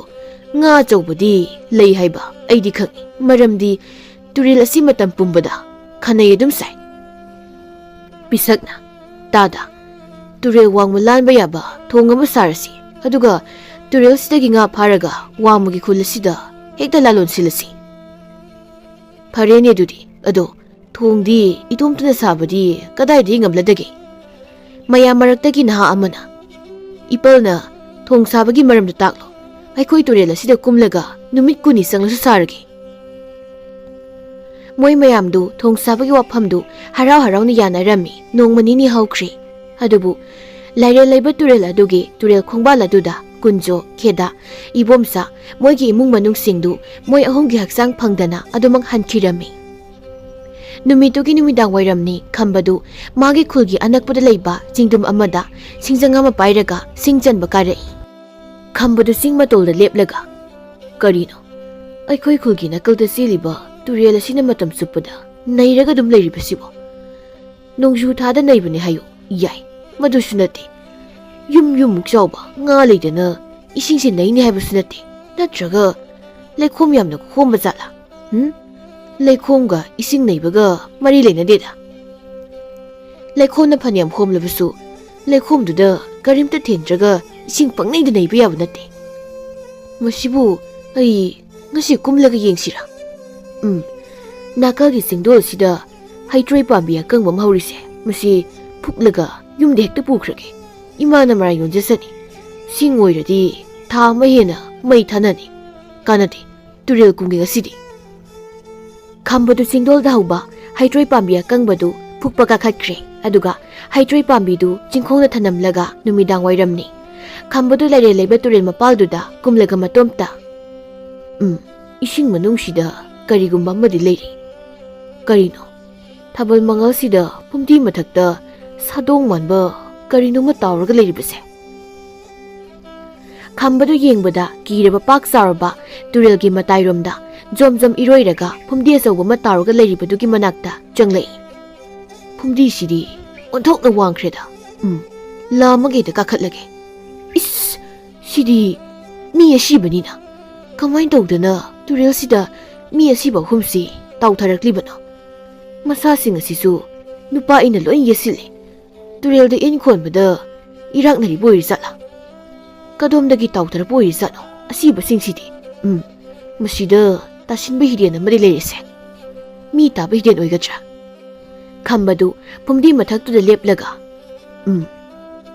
ꯉꯥ ꯑꯆꯧꯕꯗꯤ ꯂꯩ ꯍꯥꯏꯕ ꯑꯩꯗꯤ ꯈꯪꯏ, ꯃꯔꯝꯗꯤ ꯇꯨꯔꯦꯜ ꯑꯁꯤ ꯃꯇꯝ ꯄꯨꯝꯕꯗ ꯈꯥꯅꯩ ꯑꯗꯨꯝ ꯁꯥꯏ꯫ ꯄꯤꯁꯛꯅ, ꯇꯥꯗ, ꯇꯨꯔꯦꯜ ꯋꯥꯡꯃ ꯂꯥꯟꯕ ꯌꯥꯕ ꯊꯣꯡ ꯑꯃ ꯁꯥꯔꯁꯤ, ꯑꯗꯨꯒ ꯇꯨꯔꯦꯜꯁꯤꯗꯒꯤ ꯉꯥ ꯐꯥꯔꯒ ꯋꯥꯡꯃꯒꯤ ꯈꯨꯜ ꯑꯁꯤꯗ ꯍꯦꯛꯇ ꯂꯥꯂꯣꯟꯁꯤꯜꯂꯁꯤ꯫ ꯐꯔꯦꯅꯦ ꯑꯗꯨꯗꯤ, ꯑꯗꯣ ꯊꯣꯡꯗꯤ ꯏꯇꯣꯝꯇꯅ ꯁꯥꯕꯗꯤ ꯀꯗꯥꯏꯗꯒꯤ ꯉꯝꯂꯗꯒꯦ? ꯃꯌꯥꯝ ꯃꯔꯛꯇꯒꯤ ꯅꯍꯥ ꯑꯃꯅ, ꯏꯄꯜꯅ ꯊꯣꯡ ꯁꯥꯕꯒꯤ ꯃꯔꯝꯗ ꯇꯥꯛꯂꯣ, ꯑꯩꯈꯣꯏ ꯇꯨꯔꯦꯜ ꯑꯁꯤꯗ ꯀꯨꯝꯂꯒ ꯅꯨꯃꯤꯠ 20 ꯆꯪꯂꯁꯨ ꯁꯥꯔꯒꯦ꯫ ꯃꯣꯏ ꯃꯌꯥꯝꯗꯨ ꯊꯣꯡ ꯁꯥꯕꯒꯤ ꯋꯥꯐꯝꯗꯨ ꯍꯔꯥꯎ ꯍꯔꯥꯎꯅ ꯌꯥꯅꯔꯝꯃꯤ꯫ ꯅꯣꯡꯃ ꯅꯤꯅꯤ ꯍꯧꯈ꯭ꯔꯦ, ꯑꯗꯨꯕꯨ ꯂꯥꯏꯔꯦꯜ ꯂꯩꯕ ꯇꯨꯔꯦꯜ ꯑꯗꯨꯒꯤ ꯇꯨꯔꯦꯜ ꯈꯣꯡꯕꯥꯜ ꯑꯗꯨꯗ ꯀꯨꯟꯖꯣ, ꯈꯦꯗꯥ, ꯏꯕꯣꯝꯆꯥ ꯃꯣꯏꯒꯤ ꯏꯃꯨꯡ ꯃꯅꯨꯡꯁꯤꯡꯗꯨ ꯃꯣꯏ ꯑꯍꯨꯝꯒꯤ ꯍꯛꯆꯥꯡ ꯐꯪꯗꯅ ꯑꯗꯨꯃꯛ ꯍꯟꯈꯤꯔꯝꯃꯤ꯫ ꯅꯨꯃꯤꯠꯇꯨꯒꯤ ꯅꯨꯃꯤꯗꯥꯡ ꯋꯥꯏꯔꯝꯅꯤ꯫ ꯈꯝꯕꯗꯨ ꯃꯥꯒꯤ ꯈꯨꯜꯒꯤ ꯑꯅꯛꯄꯗ ꯂꯩꯕ ꯆꯤꯡꯗꯨꯝ ꯑꯃꯗ ꯁꯤꯡꯖꯪ ꯑꯃ ꯄꯥꯏꯔꯒ ꯁꯤꯡ ꯆꯟꯕ ꯀꯥꯔꯛꯏ꯫ ꯈꯝꯕꯗꯨ ꯆꯤꯡ ꯃꯇꯣꯜꯗ ꯂꯦꯞꯂꯒ, ꯀꯔꯤꯅꯣ ꯑꯩꯈꯣꯏ ꯈꯨꯜꯒꯤ ꯅꯥꯀꯜꯗ ꯆꯦꯜꯂꯤꯕ ꯇꯨꯔꯦꯜ ꯑꯁꯤꯅ ꯃꯇꯝ ꯆꯨꯞꯄꯗ ꯅꯩꯔꯒ ꯑꯗꯨꯝ ꯂꯩꯔꯤꯕꯁꯤꯕꯣ? ꯅꯣꯡꯖꯨ ꯊꯥꯗ ꯅꯩꯕꯅꯦ ꯍꯥꯏꯌꯨ, ꯌꯥꯏ, ꯃꯗꯨꯁꯨ ꯅꯠꯇꯦ꯫ ꯌꯨꯝꯃꯨꯛ ꯆꯥꯎꯕ ꯉꯥ ꯂꯩꯗꯅ ꯏꯁꯤꯡꯁꯦ ꯅꯩꯅꯤ ꯍꯥꯏꯕꯁꯨ ꯅꯠꯇꯦ꯫ ꯅꯠꯇ꯭ꯔꯒ ꯂꯩꯈꯣꯝ ꯌꯥꯝꯅ ꯈꯣꯝꯕ ꯖꯥꯠꯂꯥ? ꯂꯩꯈꯣꯝꯒ ꯏꯁꯤꯡ ꯅꯩꯕꯒ ꯃꯔꯤ ꯂꯩꯅꯗꯦꯗ꯫ ꯂꯩꯈꯣꯝꯅ ꯐꯅꯌꯥꯝ ꯍꯣꯝꯂꯕꯁꯨ ꯂꯩꯈꯣꯝꯗꯨꯗ ꯀꯔꯤꯝꯇ ꯊꯦꯡꯗ꯭ꯔꯒ ꯏꯁꯤꯡ ꯄꯪꯅꯩꯗ ꯅꯩꯕ ꯌꯥꯕ ꯅꯠꯇꯦ꯫ ꯃꯁꯤꯕꯨ ꯑꯩ ꯉꯁꯤ ꯀꯨꯝꯂꯒ ꯌꯦꯡꯁꯤꯔꯥ? ꯅꯥꯀꯜꯒꯤ ꯆꯤꯡꯗꯣꯜꯁꯤꯗ ꯍꯩꯇ꯭ꯔꯣꯏ ꯄꯥꯝꯕꯤ ꯑꯀꯪꯕ ꯑꯃ ꯍꯧꯔꯤꯁꯦ, ꯃꯁꯤ ꯐꯨꯛꯂꯒ ꯌꯨꯝꯗ ꯍꯦꯛꯇ ꯄꯨꯈ꯭ꯔꯒꯦ꯫ ꯏꯃꯥꯅ ꯃꯔꯥꯏ ꯌꯣꯟꯖꯁꯅꯤ, ꯁꯤꯡ ꯑꯣꯏꯔꯗꯤ ꯊꯥ ꯑꯃ ꯍꯦꯟꯅ ꯃꯩ ꯊꯥꯅꯅꯤ꯫ ꯀꯥꯟꯅꯗꯦ, ꯇꯨꯔꯦꯜ ꯀꯨꯝꯒꯦ ꯉꯁꯤꯗꯤ꯫ ꯈꯝꯕꯗꯨ ꯆꯤꯡꯗꯣꯜꯗ ꯍꯧꯕ ꯍꯩꯇ꯭ꯔꯣꯏ ꯄꯥꯝꯕꯤ ꯑꯀꯪꯕꯗꯨ ꯐꯨꯛꯄ ꯀꯥꯈꯠꯈ꯭ꯔꯦ, ꯑꯗꯨꯒ ꯍꯩꯇ꯭ꯔꯣꯏ ꯄꯥꯝꯕꯤꯗꯨ ꯆꯤꯡꯈꯣꯡꯗ ꯊꯅꯝꯂꯒ ꯅꯨꯃꯤꯗꯥꯡ ꯋꯥꯏꯔꯝꯅꯤ꯫ ꯈꯝꯕꯗꯨ ꯂꯩꯔꯦꯜ ꯂꯩꯕ ꯇꯨꯔꯦꯜ ꯃꯄꯥꯜꯗꯨꯗ ꯀꯨꯝꯂꯒ ꯃꯇꯣꯝꯇ, ꯏꯁꯤꯡ ꯃꯅꯨꯡꯁꯤꯗ ꯀꯔꯤꯒꯨꯝꯕ ꯑꯃꯗꯤ ꯂꯩꯔꯤ꯫ ꯀꯔꯤꯅꯣ? ꯊꯥꯕꯜ ꯃꯉꯜꯁꯤꯗ ꯐꯨꯝꯗꯤ ꯃꯊꯛꯇ ꯁꯥꯗꯣꯡ ꯃꯥꯟꯕ ꯀꯔꯤꯅꯣꯃ ꯇꯥꯎꯔꯒ ꯂꯩꯔꯤꯕꯁꯦ? ꯈꯝꯕꯗꯨ ꯌꯦꯡꯕꯗ ꯀꯤꯔꯕ ꯄꯥꯛ ꯆꯥꯎꯔꯕ ꯇꯨꯔꯦꯜꯒꯤ ꯃꯇꯥꯏꯔꯣꯝꯗ ꯖꯣꯝ ꯖꯣꯝ ꯏꯔꯣꯏꯔꯒ ꯐꯨꯝꯗꯤ ꯑꯆꯧꯕ ꯑꯃ ꯇꯥꯎꯔꯒ ꯂꯩꯔꯤꯕꯗꯨꯒꯤ ꯃꯅꯥꯛꯇ ꯆꯪꯂꯛꯏ꯫ ꯐꯨꯝꯗꯤꯁꯤꯗꯤ ꯑꯣꯟꯊꯣꯛꯅ ꯋꯥꯡꯈ꯭ꯔꯦꯗ꯫ ꯂꯥꯝꯃꯒ ꯍꯦꯛꯇ ꯀꯥꯈꯠꯂꯒꯦ꯫ ꯏꯁ, ꯁꯤꯗꯤ ꯃꯤ ꯑꯁꯤꯕꯅꯤꯅ꯫ ꯀꯃꯥꯏꯅ ꯇꯧꯗꯅ ꯇꯨꯔꯦꯜꯁꯤꯗ ꯃꯤ ꯑꯁꯤꯕ ꯑꯍꯨꯝꯁꯤ ꯇꯥꯎꯊꯔꯛꯂꯤꯕꯅꯣ? ꯃꯁꯥꯁꯤꯡ ꯑꯁꯤꯁꯨ ꯅꯨꯄꯥ ꯑꯩꯅ ꯂꯣꯏ ꯌꯦꯠꯁꯤꯜꯂꯤ꯫ ꯇꯨꯔꯦꯜꯗ ꯏꯟ ꯈꯣꯟꯕꯗ ꯏꯔꯥꯛꯅꯔꯤꯕ ꯑꯣꯏꯔꯤꯖꯥꯠꯂꯥ? ꯀꯗꯣꯝꯗꯒꯤ ꯇꯥꯎꯊꯔꯛꯄ ꯑꯣꯏꯔꯤꯖꯥꯠꯅꯣ ꯑꯁꯤꯕꯁꯤꯡꯁꯤꯗꯤ? ꯃꯁꯤꯗ ꯇꯥꯁꯤꯟꯕ ꯍꯤꯔꯦꯟ ꯑꯃꯗꯤ ꯂꯩꯔꯤꯁꯦ꯫ ꯃꯤ ꯇꯥꯕ ꯍꯤꯔꯦꯟ ꯑꯣꯏꯒꯗ꯭ꯔꯥ? ꯈꯝꯕꯗꯨ ꯐꯨꯝꯗꯤ ꯃꯊꯛꯇꯨꯗ ꯂꯦꯞꯂꯒ,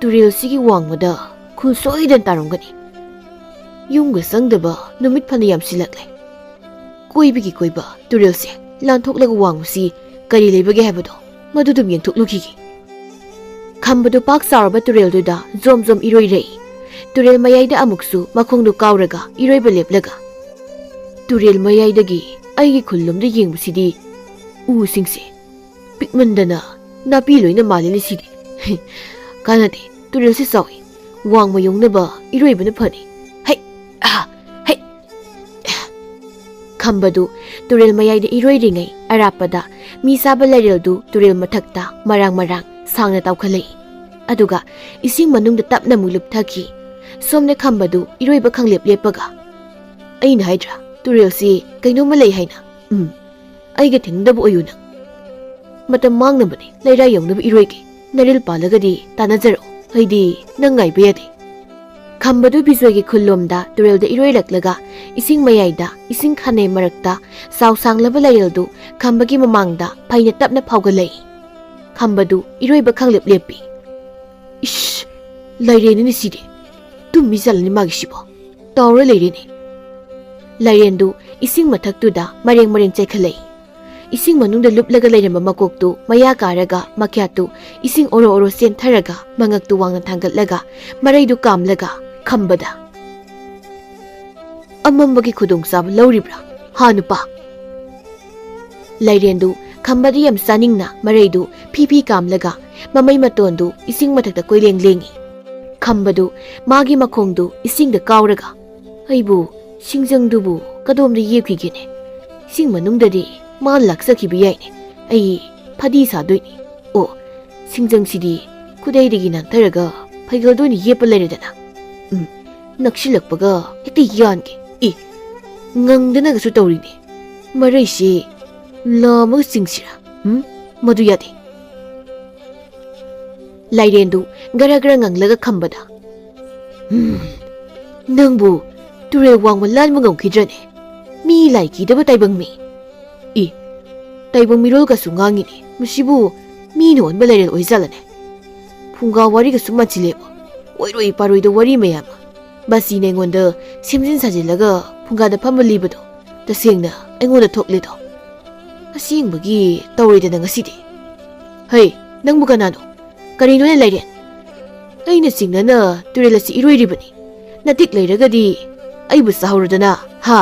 ꯇꯨꯔꯦꯜꯁꯤꯒꯤ ꯋꯥꯡꯃꯗ ꯈꯨꯜ ꯁꯣꯏꯗꯅ ꯇꯥꯔꯝꯒꯅꯤ꯫ ꯌꯨꯝꯒ ꯆꯪꯗꯕ ꯅꯨꯃꯤꯠ ꯐꯅ ꯌꯥꯝꯁꯤꯜꯂꯛꯂꯦ꯫ ꯀꯣꯏꯕꯒꯤ ꯀꯣꯏꯕ ꯇꯨꯔꯦꯜꯁꯦ ꯂꯥꯟꯊꯣꯛꯂꯒ ꯋꯥꯡꯕꯁꯤ ꯀꯔꯤ ꯂꯩꯕꯒꯦ ꯍꯥꯏꯕꯗꯣ ꯃꯗꯨꯗꯨꯝ ꯌꯦꯡꯊꯣꯛꯂꯨꯈꯤꯒꯦ꯫ ꯈꯝꯕꯗꯨ ꯄꯥꯛ ꯆꯥꯎꯔꯕ ꯇꯨꯔꯦꯜꯗꯨꯗ ꯖꯣꯝ ꯖꯣꯝ ꯏꯔꯣꯏꯔꯛꯏ꯫ ꯇꯨꯔꯦꯜ ꯃꯌꯥꯏꯗ ꯑꯃꯨꯛꯁꯨ ꯃꯈꯣꯡꯗꯨ ꯀꯥꯎꯔꯒ ꯏꯔꯣꯏꯕ ꯂꯦꯞꯂꯒ, ꯇꯨꯔꯦꯜ ꯃꯌꯥꯏꯗꯒꯤ ꯑꯩꯒꯤ ꯈꯨꯜꯂꯣꯝꯗ ꯌꯦꯡꯕꯁꯤꯗꯤ ꯎꯁꯤꯡꯁꯦ ꯄꯤꯛꯃꯟꯗꯅ ꯅꯥꯄꯤ ꯂꯣꯏꯅ ꯃꯥꯜꯂꯤꯅꯦ ꯁꯤꯗꯤ꯫ ꯀꯥꯟꯅꯗꯦ, ꯇꯨꯔꯦꯜꯁꯤ ꯆꯥꯎꯏ, ꯋꯥꯡꯃ ꯌꯧꯅꯕ ꯏꯔꯣꯏꯕꯅ ꯐꯅꯤ꯫ ꯈꯝꯕꯗꯨ ꯇꯨꯔꯦꯜ ꯃꯌꯥꯏꯗ ꯏꯔꯣꯏꯔꯤꯉꯩ ꯑꯔꯥꯞꯄꯗ ꯃꯤ ꯆꯥꯕ ꯂꯩꯔꯦꯜꯗꯨ ꯇꯨꯔꯦꯜ ꯃꯊꯛꯇ ꯃꯔꯥꯡ ꯃꯔꯥꯡ ꯁꯥꯡꯅ ꯇꯥꯎꯈꯠꯂꯛꯏ, ꯑꯗꯨꯒ ꯏꯁꯤꯡ ꯃꯅꯨꯡꯗ ꯇꯞꯅ ꯑꯃꯨꯛ ꯂꯨꯞꯊꯈꯤ꯫ ꯁꯣꯝꯅ ꯈꯝꯕꯗꯨ ꯏꯔꯣꯏꯕ ꯈꯪꯂꯦꯞ ꯂꯦꯞꯄꯒ, ꯑꯩꯅ ꯍꯥꯏꯗ꯭ꯔꯥ ꯇꯨꯔꯦꯜꯁꯤ ꯀꯩꯅꯣꯝꯃ ꯂꯩ ꯍꯥꯏꯅ? ꯑꯩꯒ ꯊꯦꯡꯅꯗꯕ ꯑꯣꯏꯌꯨ ꯅꯪ꯫ ꯃꯇꯝ ꯃꯥꯡꯅꯕꯅꯤ, ꯂꯩꯔꯥ ꯌꯧꯅꯕ ꯏꯔꯣꯏꯒꯦ꯫ ꯅꯔꯤꯜ ꯄꯥꯜꯂꯒꯗꯤ ꯇꯥꯟꯅꯖꯔꯛꯑꯣ, ꯑꯩꯗꯤ ꯅꯪ ꯉꯥꯏꯕ ꯌꯥꯗꯦ꯫ ꯈꯝꯕꯗꯨ ꯕꯤꯖꯣꯏꯒꯤ ꯈꯨꯜꯂꯣꯝꯗ ꯇꯨꯔꯦꯜꯗ ꯏꯔꯣꯏꯔꯛꯂꯒ ꯏꯁꯤꯡ ꯃꯌꯥꯏꯗ ꯏꯁꯤꯡ ꯈꯥꯅꯩ ꯃꯔꯛꯇ ꯆꯥꯎ ꯁꯥꯡꯂꯕ ꯂꯩꯔꯦꯜꯗꯨ ꯈꯝꯕꯒꯤ ꯃꯃꯥꯡꯗ ꯐꯩꯅ ꯇꯞꯅ ꯐꯥꯎꯒꯠꯂꯛꯏ꯫ ꯈꯝꯕꯗꯨ ꯏꯔꯣꯏꯕ ꯈꯪꯂꯦꯞ ꯂꯦꯞꯄꯤ꯫ ꯏꯁ, ꯂꯩꯔꯦꯟꯅꯤꯅꯦ ꯁꯤꯗꯤ꯫ ꯇꯨꯝꯃꯤ ꯆꯠꯂꯅꯤ ꯃꯥꯒꯤꯁꯤꯕꯣ, ꯇꯥꯎꯔ ꯂꯩꯔꯦꯅꯦ꯫ ꯂꯩꯔꯦꯟꯗꯨ ꯏꯁꯤꯡ ꯃꯊꯛꯇꯨꯗ ꯃꯔꯦꯡ ꯃꯔꯦꯡ ꯆꯦꯟꯈꯠꯂꯛꯏ꯫ ꯏꯁꯤꯡ ꯃꯅꯨꯡꯗ ꯂꯨꯞꯂꯒ ꯂꯩꯔꯝꯕ ꯃꯀꯣꯛꯇꯨ ꯃꯌꯥ ꯀꯥꯔꯒ ꯃꯈ꯭ꯌꯥꯠꯇꯨ ꯏꯁꯤꯡ ꯑꯣꯔꯣ ꯑꯣꯔꯣ ꯆꯦꯟꯊꯔꯒ ꯃꯉꯛꯇꯨ ꯋꯥꯡꯅ ꯊꯥꯡꯒꯠꯂꯒ ꯃꯔꯩꯗꯨ ꯀꯥꯝꯂꯒ ꯈꯝꯕꯗ, ꯑꯃꯝꯕꯒꯤ ꯈꯨꯗꯣꯡꯆꯥꯕ ꯂꯧꯔꯤꯕ꯭ꯔꯥ ꯍꯥ ꯅꯨꯄꯥ? ꯂꯩꯔꯦꯟꯗꯨ ꯈꯝꯕꯗ ꯌꯥꯝ ꯆꯥꯅꯤꯡꯅ ꯃꯔꯩꯗꯨ ꯐꯤ ꯐꯤ ꯀꯥꯝꯂꯒ ꯃꯃꯩ ꯃꯇꯣꯟꯗꯨ ꯏꯁꯤꯡ ꯃꯊꯛꯇ ꯀꯣꯏꯂꯦꯡ ꯂꯦꯡꯏ꯫ ꯈꯝꯕꯗꯨ ꯃꯥꯒꯤ ꯃꯈꯣꯡꯗꯨ ꯏꯁꯤꯡꯗ ꯀꯥꯎꯔꯒ, ꯑꯩꯕꯨ ꯁꯤꯡꯖꯪꯗꯨꯕꯨ ꯀꯗꯣꯝꯗ ꯌꯦꯞꯈꯤꯒꯦꯅꯦ? ꯏꯁꯤꯡ ꯃꯅꯨꯡꯗꯗꯤ ꯃꯥ ꯂꯥꯛꯆꯈꯤꯕ ꯌꯥꯏꯅꯦ, ꯑꯩ ꯐꯗꯤ ꯁꯥꯗꯣꯏꯅꯤ꯫ ꯑꯣ, ꯁꯤꯡꯖꯪꯁꯤꯗꯤ ꯈꯨꯗꯩꯗꯒꯤ ꯅꯥꯟꯊꯔꯒ ꯐꯩꯒꯜꯗ ꯑꯣꯏꯅ ꯌꯦꯞꯄ ꯂꯩꯔꯦꯗꯅ ꯅꯛꯁꯤꯜꯂꯛꯄꯒ ꯍꯦꯛꯇ ꯌꯥꯟꯒꯦ ꯉꯪꯗꯅꯒꯁꯨ ꯇꯧꯔꯤꯅꯦ ꯃꯔꯩꯁꯤ ꯂꯥꯝꯃꯒ ꯆꯤꯡꯁꯤꯔꯥ ꯃꯗꯨ ꯌꯥꯗꯦ ꯂꯥꯏꯔꯦꯟꯗꯨ ꯒꯔ ꯒꯔ ꯉꯪꯂꯒ ꯈꯝꯕꯗ ꯅꯪꯕꯨ ꯇꯨꯔꯦꯜ ꯋꯥꯡꯃ ꯂꯥꯟꯕ ꯉꯝꯈꯤꯗ꯭ꯔꯅꯦ ꯃꯤ ꯂꯥꯏ ꯀꯤꯗꯕ ꯇꯥꯏꯕꯪ ꯃꯤ ꯇꯥꯏꯕꯪ ꯃꯤꯔꯣꯜꯒꯁꯨ ꯉꯥꯡꯉꯤꯅꯦ ꯃꯁꯤꯕꯨ ꯃꯤꯅ ꯑꯣꯟꯕ ꯂꯩꯔꯦꯜ ꯑꯣꯏꯖꯥꯠꯂꯅꯦ ꯐꯨꯡꯒꯥ ꯋꯥꯔꯤꯒꯁꯨ ꯃꯟꯁꯤꯜꯂꯦꯕ ꯑꯣꯏꯔꯣꯏ ꯄꯥꯔꯣꯏꯗ ꯋꯥꯔꯤ ꯃꯌꯥꯝ ꯕꯥꯁꯤꯅ ꯑꯩꯉꯣꯟꯗ ꯁꯦꯝꯖꯤꯟ ꯁꯥꯖꯤꯜꯂꯒ ꯐꯨꯡꯒꯥꯗ ꯐꯝꯕ ꯂꯤꯕꯗꯣ ꯇꯁꯦꯡꯅ ꯑꯩꯉꯣꯟꯗ ꯊꯣꯛꯂꯦꯗꯣ ꯑꯁꯦꯡꯕꯒꯤ ꯇꯧꯔꯦꯗꯅ ꯉꯁꯤꯗꯤ ꯍꯩ ꯅꯪꯕꯨ ꯀꯅꯥꯅꯣ ꯀꯔꯤꯅꯣꯅꯦ ꯂꯩꯔꯦꯟ ꯑꯩꯅ ꯆꯤꯡꯅꯅ ꯇꯨꯔꯦꯜ ꯑꯁꯤ ꯏꯔꯣꯏꯔꯤꯕꯅꯤ ꯅꯇꯤꯛ ꯂꯩꯔꯒꯗꯤ ꯑꯩꯕꯨ ꯆꯥꯍꯧꯔꯗꯅ ꯍꯥ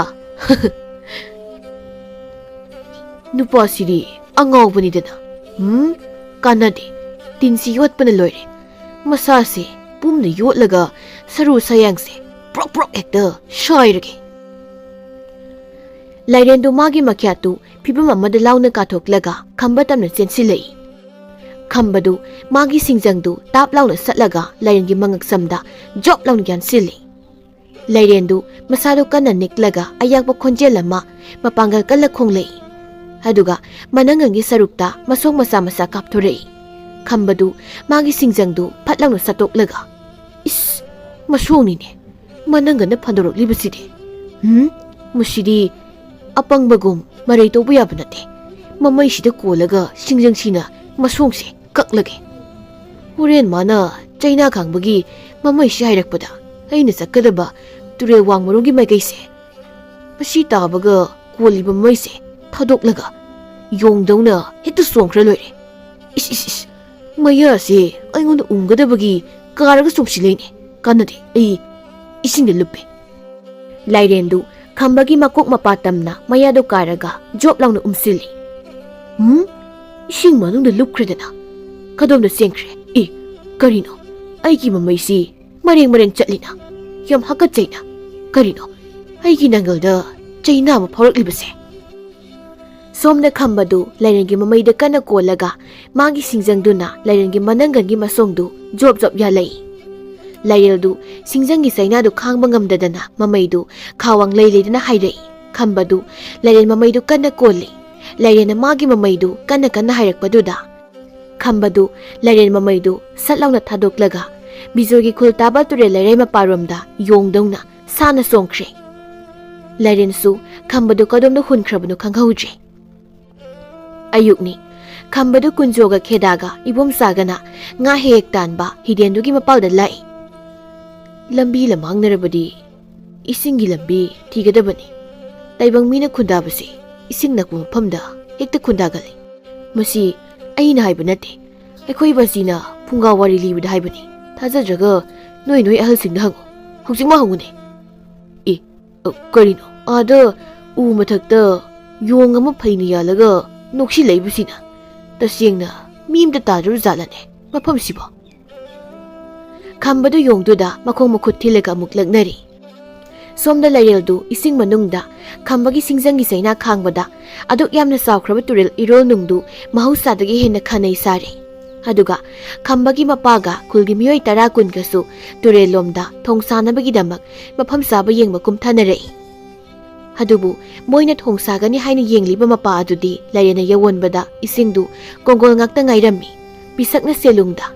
ꯅꯨꯄꯥꯁꯤꯗꯤ ꯑꯉꯥꯎꯕꯅꯤꯗꯅ ꯀꯥꯟꯅꯗꯦ ꯇꯤꯟꯁꯤ ꯌꯣꯠꯄꯅ ꯂꯣꯏꯔꯦ ꯃꯁꯥꯁꯦ ꯄꯨꯝꯅ ꯌꯣꯠꯂꯒ ꯁꯔꯨ ꯁꯌꯥꯡꯁꯦ ꯄ꯭ꯔꯣꯛ ꯄ꯭ꯔꯣꯛ ꯍꯦꯛꯇ ꯁꯥꯏꯔꯒꯦ ꯂꯥꯏꯔꯦꯟꯗꯨ ꯃꯥꯒꯤ ꯃꯈ꯭ꯌꯥꯠꯇꯨ ꯐꯤꯕꯝ ꯑꯃꯗ ꯂꯥꯎꯅ ꯀꯥꯊꯣꯛꯂꯒ ꯈꯝꯕ ꯇꯝꯅ ꯆꯦꯟꯁꯤꯜꯂꯛꯏ ꯈꯝꯕꯗꯨ ꯃꯥꯒꯤ ꯁꯤꯡꯖꯪꯗꯨ ꯇꯥꯞ ꯂꯥꯎꯅ ꯁꯠꯂꯒ ꯂꯥꯏꯔꯦꯟꯒꯤ ꯃꯉꯛꯁꯝꯗ ꯖꯣꯞ ꯂꯥꯎꯅ ꯌꯥꯟꯁꯤꯜꯂꯤ ꯂꯥꯏꯔꯦꯟꯗꯨ ꯃꯁꯥꯗꯨ ꯀꯟꯅ ꯅꯤꯛꯂꯒ ꯑꯌꯥꯛꯄ ꯈꯣꯟꯖꯦꯜ ꯑꯃ ꯃꯄꯥꯡꯒꯜ ꯀꯜꯂ ꯈꯣꯡꯂꯛꯏ ꯑꯗꯨꯒ ꯃꯅꯪꯒꯟꯒꯤ ꯁꯔꯨꯛꯇ ꯃꯁꯣꯡ ꯃꯆꯥ ꯃꯆꯥ ꯀꯥꯞꯊꯣꯔꯛꯏ ꯈꯝꯕꯗꯨ ꯃꯥꯒꯤ ꯁꯤꯡꯖꯪꯗꯨ ꯐꯠ ꯂꯥꯎꯅ ꯁꯠꯇꯣꯛꯂꯒ ꯃꯁꯣꯡꯅꯤꯅꯦ ꯃꯅꯪꯒꯟꯅ ꯐꯟꯗꯣꯔꯛꯂꯤꯕꯁꯤꯗꯤ ꯃꯁꯤꯗꯤ ꯑꯄꯪꯕꯒꯨꯝ ꯃꯔꯩ ꯇꯧꯕ ꯌꯥꯕ ꯅꯠꯇꯦ ꯃꯃꯩꯁꯤꯗ ꯀꯣꯜꯂꯒ ꯁꯤꯡꯖꯪꯁꯤꯅ ꯃꯁꯣꯡꯁꯦ ꯀꯛꯂꯒꯦ ꯍꯣꯔꯦꯟ ꯃꯥꯅ ꯆꯩꯅꯥ ꯈꯥꯡꯕꯒꯤ ꯃꯃꯩꯁꯤ ꯍꯥꯏꯔꯛꯄꯗ ꯑꯩꯅ ꯆꯠꯀꯗꯕ ꯇꯨꯔꯦꯜ ꯋꯥꯡꯃꯔꯣꯝꯒꯤ ꯃꯥꯏꯀꯩꯁꯦ ꯃꯁꯤ ꯇꯥꯕꯒ ꯀꯣꯜꯂꯤꯕ ꯃꯃꯩꯁꯦ ꯊꯥꯗꯣꯛꯂꯒ ꯌꯣꯡꯗꯧꯅ ꯍꯦꯛꯇ ꯆꯣꯡꯈ꯭ꯔ ꯂꯣꯏꯔꯦ ꯃꯌꯥꯁꯦ ꯑꯩꯉꯣꯟꯗ ꯎꯝꯒꯗꯕꯒꯤ ꯀꯥꯔꯒ ꯆꯣꯡꯁꯤꯜꯂꯛꯏꯅꯦ ꯀꯥꯟꯅꯗꯦ ꯑꯩ ꯏꯁꯤꯡꯗ ꯂꯨꯞꯄꯦ ꯂꯥꯏꯔꯦꯟꯗꯨ ꯈꯝꯕꯒꯤ ꯃꯀꯣꯛ ꯃꯄꯥ ꯇꯝꯅ ꯃꯌꯥꯗꯨ ꯀꯥꯔꯒ ꯖꯣꯞ ꯂꯥꯎꯅ ꯎꯝꯁꯤꯜꯂꯤ ꯏꯁꯤꯡ ꯃꯅꯨꯡꯗ ꯂꯨꯞꯈ꯭ꯔꯦꯗꯅ ꯀꯗꯣꯝꯗ ꯆꯦꯟꯈ꯭ꯔꯦ ꯀꯔꯤꯅꯣ ꯑꯩꯒꯤ ꯃꯃꯩꯁꯤ ꯃꯔꯦꯡ ꯃꯔꯦꯡ ꯆꯠꯂꯤꯅ ꯌꯥꯝ ꯍꯥꯀꯠꯆꯩꯅ ꯀꯔꯤꯅꯣ ꯑꯩꯒꯤ ꯅꯪꯒꯜꯗ ꯆꯩꯅꯥ ꯑꯃ ꯐꯥꯎꯔꯛꯂꯤꯕꯁꯦ ꯁꯣꯝꯗ ꯈꯝꯕꯗꯨ ꯂꯥꯏꯔꯦꯟꯒꯤ ꯃꯃꯩꯗ ꯀꯟꯅ ꯀꯣꯜꯂꯒ ꯃꯥꯒꯤ ꯁꯤꯡꯖꯪꯗꯨꯅ ꯂꯥꯏꯔꯦꯟꯒꯤ ꯃꯅꯪꯒꯟꯒꯤ ꯃꯁꯣꯡꯗꯨ ꯖꯣꯞ ꯖꯣꯞ ꯌꯥꯜꯂꯛꯏ ꯂꯥꯏꯔꯦꯜꯗꯨ ꯁꯤꯡꯖꯪꯒꯤ ꯆꯩꯅꯥꯗꯨ ꯈꯥꯡꯕ ꯉꯝꯗꯗꯅ ꯃꯃꯩꯗꯨ ꯈꯥꯋꯥꯡ ꯂꯩ ꯂꯩꯗꯅ ꯍꯥꯏꯔꯛꯏ ꯈꯝꯕꯗꯨ ꯂꯥꯏꯔꯦꯟ ꯃꯃꯩꯗꯨ ꯀꯟꯅ ꯀꯣꯜꯂꯤ ꯂꯥꯏꯔꯦꯟꯅ ꯃꯥꯒꯤ ꯃꯃꯩꯗꯨ ꯀꯟꯅ ꯀꯟꯅ ꯍꯥꯏꯔꯛꯄꯗꯨꯗ ꯈꯝꯕꯗꯨ ꯂꯥꯏꯔꯦꯟ ꯃꯃꯩꯗꯨ ꯁꯠ ꯂꯥꯎꯅ ꯊꯥꯗꯣꯛꯂꯒ ꯕꯤꯖꯣꯏꯒꯤ ꯈꯨꯜ ꯇꯥꯕ ꯇꯨꯔꯦꯜ ꯂꯩꯔꯩ ꯃꯄꯥꯔꯣꯝꯗ ꯌꯣꯡꯗꯧꯅ ꯁꯥꯅ ꯆꯣꯡꯈ꯭ꯔꯦ ꯂꯥꯏꯔꯦꯟꯁꯨ ꯈꯝꯕꯗꯨ ꯀꯗꯣꯝꯗ ꯍꯨꯟꯈ꯭ꯔꯕꯅꯣ ꯈꯪꯍꯧꯗ꯭ꯔꯦ ꯑꯌꯨꯛꯅꯤ ꯈꯝꯕꯗꯨ ꯀꯨꯟꯖꯣꯒ ꯈꯦꯗꯥꯒ ꯏꯕꯣꯝꯆꯥꯒꯅ ꯉꯥ ꯍꯦꯛ ꯇꯥꯟꯕ ꯍꯤꯗꯦꯟꯗꯨꯒꯤ ꯃꯄꯥꯜꯗ ꯂꯥꯛꯏ ꯂꯝꯕꯤ ꯂꯝꯍꯥꯡꯅꯔꯕꯗꯤ ꯏꯁꯤꯡꯒꯤ ꯂꯝꯕꯤ ꯊꯤꯒꯗꯕꯅꯤ ꯇꯥꯏꯕꯪ ꯃꯤꯅ ꯈꯨꯟꯗꯥꯕꯁꯤ ꯏꯁꯤꯡ ꯅꯛꯄ ꯃꯐꯝꯗ ꯍꯦꯛꯇ ꯈꯨꯟꯗꯥꯒꯜꯂꯤ ꯃꯁꯤ ꯑꯩꯅ ꯍꯥꯏꯕ ꯅꯠꯇꯦ ꯑꯩꯈꯣꯏ ꯕꯁꯤꯅ ꯐꯨꯡꯒꯥ ꯋꯥꯔꯤ ꯂꯤꯕꯗ ꯍꯥꯏꯕꯅꯤ ꯊꯥꯖꯗ꯭ꯔꯒ ꯅꯣꯏ ꯑꯍꯜꯁꯤꯡꯗ ꯍꯪꯉꯨ ꯍꯧꯖꯤꯛꯃꯛ ꯍꯪꯉꯨꯅꯦ ꯀꯔꯤꯅꯣ ꯑꯥꯗ ꯎ ꯃꯊꯛꯇ ꯌꯣꯡ ꯑꯃ ꯐꯩꯅ ꯌꯥꯜꯂꯒ ꯅꯣꯛꯁꯤꯜꯂꯛꯏꯕꯁꯤꯅ ꯇꯁꯦꯡꯅ ꯃꯤ ꯑꯃꯇ ꯇꯥꯗ꯭ꯔꯕ ꯖꯥꯠꯂꯅꯦ ꯃꯐꯝꯁꯤꯕꯣ ꯈꯝꯕꯗꯨ ꯌꯣꯡꯗꯨꯗ ꯃꯈꯣꯡ ꯃꯈꯨꯠ ꯊꯤꯜꯂꯒ ꯑꯃꯨꯛ ꯂꯛꯅꯔꯤ ꯁꯣꯝꯗ ꯂꯩꯔꯦꯜꯗꯨ ꯏꯁꯤꯡ ꯃꯅꯨꯡꯗ ꯈꯝꯕꯒꯤ ꯁꯤꯡꯖꯪꯒꯤ ꯆꯩꯅꯥ ꯈꯥꯡꯕꯗ ꯑꯗꯨꯛ ꯌꯥꯝꯅ ꯆꯥꯎꯈ꯭ꯔꯕ ꯇꯨꯔꯦꯜ ꯏꯔꯣꯜ ꯅꯨꯡꯗꯨ ꯃꯍꯧꯁꯥꯗꯒꯤ ꯍꯦꯟꯅ ꯈꯟꯅꯩ ꯁꯥꯔꯤ ꯑꯗꯨꯒ ꯈꯝꯕꯒꯤ ꯃꯄꯥꯒ ꯈꯨꯜꯒꯤ ꯃꯤꯑꯣꯏ 10-20ꯒꯁꯨ ꯇꯨꯔꯦꯜ ꯂꯣꯝꯗ ꯊꯣꯡ ꯁꯥꯅꯕꯒꯤꯗꯃꯛ ꯃꯐꯝ ꯆꯥꯕ ꯌꯦꯡꯕ ꯀꯨꯝꯊꯅꯔꯛꯏ ꯑꯗꯨꯕꯨ ꯃꯣꯏꯅ ꯊꯣꯡ ꯁꯥꯒꯅꯤ ꯍꯥꯏꯅ ꯌꯦꯡꯂꯤꯕ ꯃꯄꯥ ꯑꯗꯨꯗꯤ ꯂꯥꯏꯔꯦꯟꯅ ꯌꯧꯋꯟꯕꯗ ꯏꯁꯤꯡꯗꯨ ꯀꯣꯡꯒꯣꯜ ꯉꯥꯛꯇ ꯉꯥꯏꯔꯝꯃꯤ ꯄꯤꯁꯛꯅ ꯁꯦꯂꯨꯡꯗ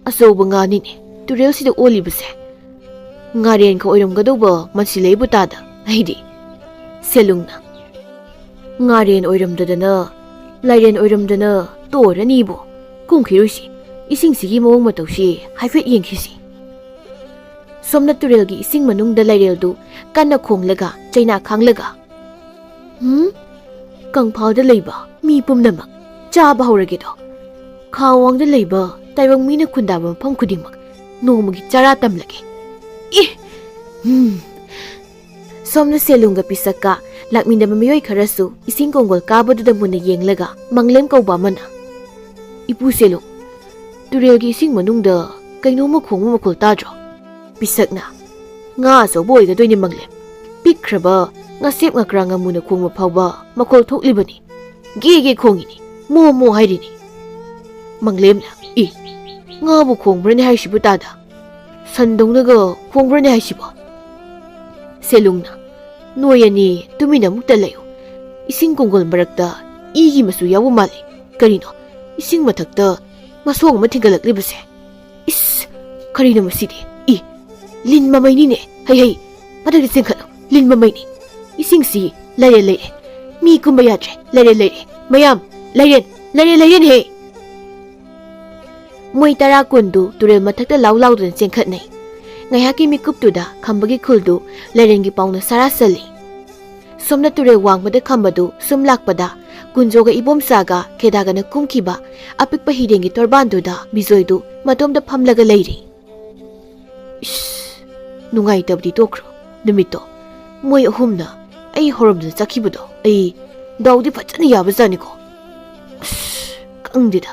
ꯑꯆꯧꯕ ꯉꯥꯅꯤꯅꯦ ꯇꯨꯔꯦꯜꯁꯤꯗ ꯑꯣꯜꯂꯤꯕꯁꯦ ꯉꯥꯔꯦꯟꯒ ꯑꯣꯏꯔꯝꯒꯗꯧꯕ ꯃꯟꯁꯤꯜꯂꯛꯏꯕꯨ ꯇꯥꯗ ꯑꯩꯗꯤ ꯁꯦꯂꯨꯡꯅ ꯉꯥꯔꯦꯟ ꯑꯣꯏꯔꯝꯗꯗꯅ ꯂꯥꯏꯔꯦꯟ ꯑꯣꯏꯔꯝꯗꯅ ꯇꯣꯔꯅꯤꯕꯣ ꯀꯨꯝꯈꯤꯔꯣꯏꯁꯤ ꯏꯁꯤꯡꯁꯤꯒꯤ ꯃꯑꯣꯡ ꯃꯇꯧꯁꯤ ꯍꯥꯏꯐꯦꯠ ꯌꯦꯡꯈꯤꯁꯤ ꯁꯣꯝꯅ ꯇꯨꯔꯦꯜꯒꯤ ꯏꯁꯤꯡ ꯃꯅꯨꯡꯗ ꯂꯩꯔꯦꯜꯗꯨ ꯀꯟꯅ ꯈꯣꯡꯂꯒ ꯆꯩꯅꯥ ꯈꯥꯡꯂꯒ ꯀꯪꯐꯥꯜꯗ ꯂꯩꯕ ꯃꯤ ꯄꯨꯝꯅꯃꯛ ꯆꯥꯕ ꯍꯧꯔꯒꯦꯗꯣ ꯈꯥꯋꯥꯡꯗ ꯂꯩꯕ ꯇꯥꯏꯕꯪ ꯃꯤꯅ ꯈꯨꯟꯗꯥꯕ ꯃꯐꯝ ꯈꯨꯗꯤꯡꯃꯛ ꯅꯣꯡꯃꯒꯤ ꯆꯔꯥ ꯇꯝꯂꯒꯦ ꯁꯣꯝꯅ ꯁꯦꯂꯨꯡꯒ ꯄꯤꯁꯛꯀ ꯂꯥꯛꯃꯤꯟꯅꯕ ꯃꯤꯑꯣꯏ ꯈꯔꯁꯨ ꯏꯁꯤꯡ ꯀꯣꯡꯒꯣꯜ ꯀꯥꯕꯗꯨꯗ ꯃꯨꯟꯅ ꯌꯦꯡꯂꯒ ꯃꯪꯂꯦꯝ ꯀꯧꯕ ꯑꯃꯅ ꯏꯄꯨ ꯁꯦꯂꯨꯡ ꯇꯨꯔꯦꯜꯒꯤ ꯏꯁꯤꯡ ꯃꯅꯨꯡꯗ ꯀꯩꯅꯣꯝꯃ ꯈꯣꯡꯕ ꯃꯈꯣꯜ ꯇꯥꯗ꯭ꯔꯣ ꯄꯤꯁꯛꯅ ꯉꯥ ꯑꯆꯧꯕ ꯑꯣꯏꯒꯗꯣꯏꯅꯤ ꯃꯪꯂꯦꯝ ꯄꯤꯛꯈ꯭ꯔꯕ ꯉꯥꯁꯦꯞ ꯉꯀ꯭ꯔꯥ ꯉꯥꯃꯨꯅ ꯈꯣꯡꯕ ꯐꯥꯎꯕ ꯃꯈꯣꯜ ꯊꯣꯛꯂꯤꯕꯅꯤ ꯒꯦ ꯒꯦ ꯈꯣꯡꯉꯤꯅꯤ ꯃꯣ ꯃꯣ ꯍꯥꯏꯔꯤꯅꯤ ꯃꯪꯂꯦꯝꯅ ꯉꯥꯕꯨ ꯈꯣꯡꯕ꯭ꯔꯅꯦ ꯍꯥꯏꯁꯤꯕꯨ ꯇꯥꯗ ꯁꯟꯗꯧꯅꯒ ꯈꯣꯡꯕ꯭ꯔꯅꯦ ꯍꯥꯏꯁꯤꯕꯣ ꯁꯦꯂꯨꯡꯅ ꯅꯣꯏ ꯑꯅꯤ ꯇꯨꯃꯤꯟꯅ ꯑꯃꯨꯛꯇ ꯂꯩꯌꯨ ꯏꯁꯤꯡ ꯀꯣꯡꯒꯣꯜ ꯃꯔꯛꯇ ꯏꯒꯤ ꯃꯆꯨ ꯌꯥꯎꯕ ꯃꯥꯜꯂꯤ ꯀꯔꯤꯅꯣ ꯏꯁꯤꯡ ꯃꯊꯛꯇ ꯃꯁꯣꯡ ꯑꯃ ꯊꯤꯡꯒꯠꯂꯛꯂꯤꯕꯁꯦ ꯏꯁ ꯀꯔꯤꯅꯣ ꯃꯁꯤꯗꯤ ꯂꯤꯟ ꯃꯃꯩꯅꯤꯅꯦ ꯍꯩ ꯃꯊꯛꯇ ꯆꯦꯟꯈꯠꯂꯨ ꯂꯤꯟ ꯃꯃꯩꯅꯤ ꯏꯁꯤꯡꯁꯤ ꯂꯩꯔꯦ ꯃꯤ ꯀꯨꯝꯕ ꯌꯥꯗ꯭ꯔꯦ ꯂꯩꯔꯦ ꯃꯌꯥꯝ ꯂꯩꯔꯦꯟ ꯍꯦ ꯃꯣꯏ 10 ꯀꯨꯟꯗꯨ ꯇꯨꯔꯦꯜ ꯃꯊꯛꯇ ꯂꯥꯎꯗꯨꯅ ꯆꯦꯟꯈꯠꯅꯩ ꯉꯥꯏꯍꯥꯛꯀꯤ ꯃꯤꯀꯨꯞꯇꯨꯗ ꯈꯝꯕꯒꯤ ꯈꯨꯜꯗꯨ ꯂꯩꯔꯦꯟꯒꯤ ꯄꯥꯎꯅ ꯁꯥꯔꯥ ꯆꯜꯂꯤ ꯁꯣꯝꯅ ꯇꯨꯔꯦꯜ ꯋꯥꯡꯃꯗ ꯈꯝꯕꯗꯨ ꯁꯨꯝ ꯂꯥꯛꯄꯗ ꯀꯨꯟꯖꯣꯒ ꯏꯕꯣꯝꯆꯥꯒ ꯈꯦꯗꯥꯒꯅ ꯀꯨꯝꯈꯤꯕ ꯑꯄꯤꯛꯄ ꯍꯤꯔꯦꯟꯒꯤ ꯇꯣꯔꯕꯥꯟꯗꯨꯗ ꯕꯤꯖꯣꯏꯗꯨ ꯃꯇꯣꯝꯗ ꯐꯝꯂꯒ ꯂꯩꯔꯤ ꯅꯨꯡꯉꯥꯏꯇꯕꯗꯤ ꯇꯣꯛꯈ꯭ꯔꯣ ꯅꯨꯃꯤꯠꯇꯣ ꯃꯣꯏ ꯑꯍꯨꯝꯅ ꯑꯩ ꯍꯧꯔꯝꯗꯅ ꯆꯠꯈꯤꯕꯗꯣ ꯑꯩ ꯗꯥꯎꯗꯤ ꯐꯖꯅ ꯌꯥꯕꯖꯥꯠꯅꯤꯀꯣ ꯈꯪꯗꯦꯗ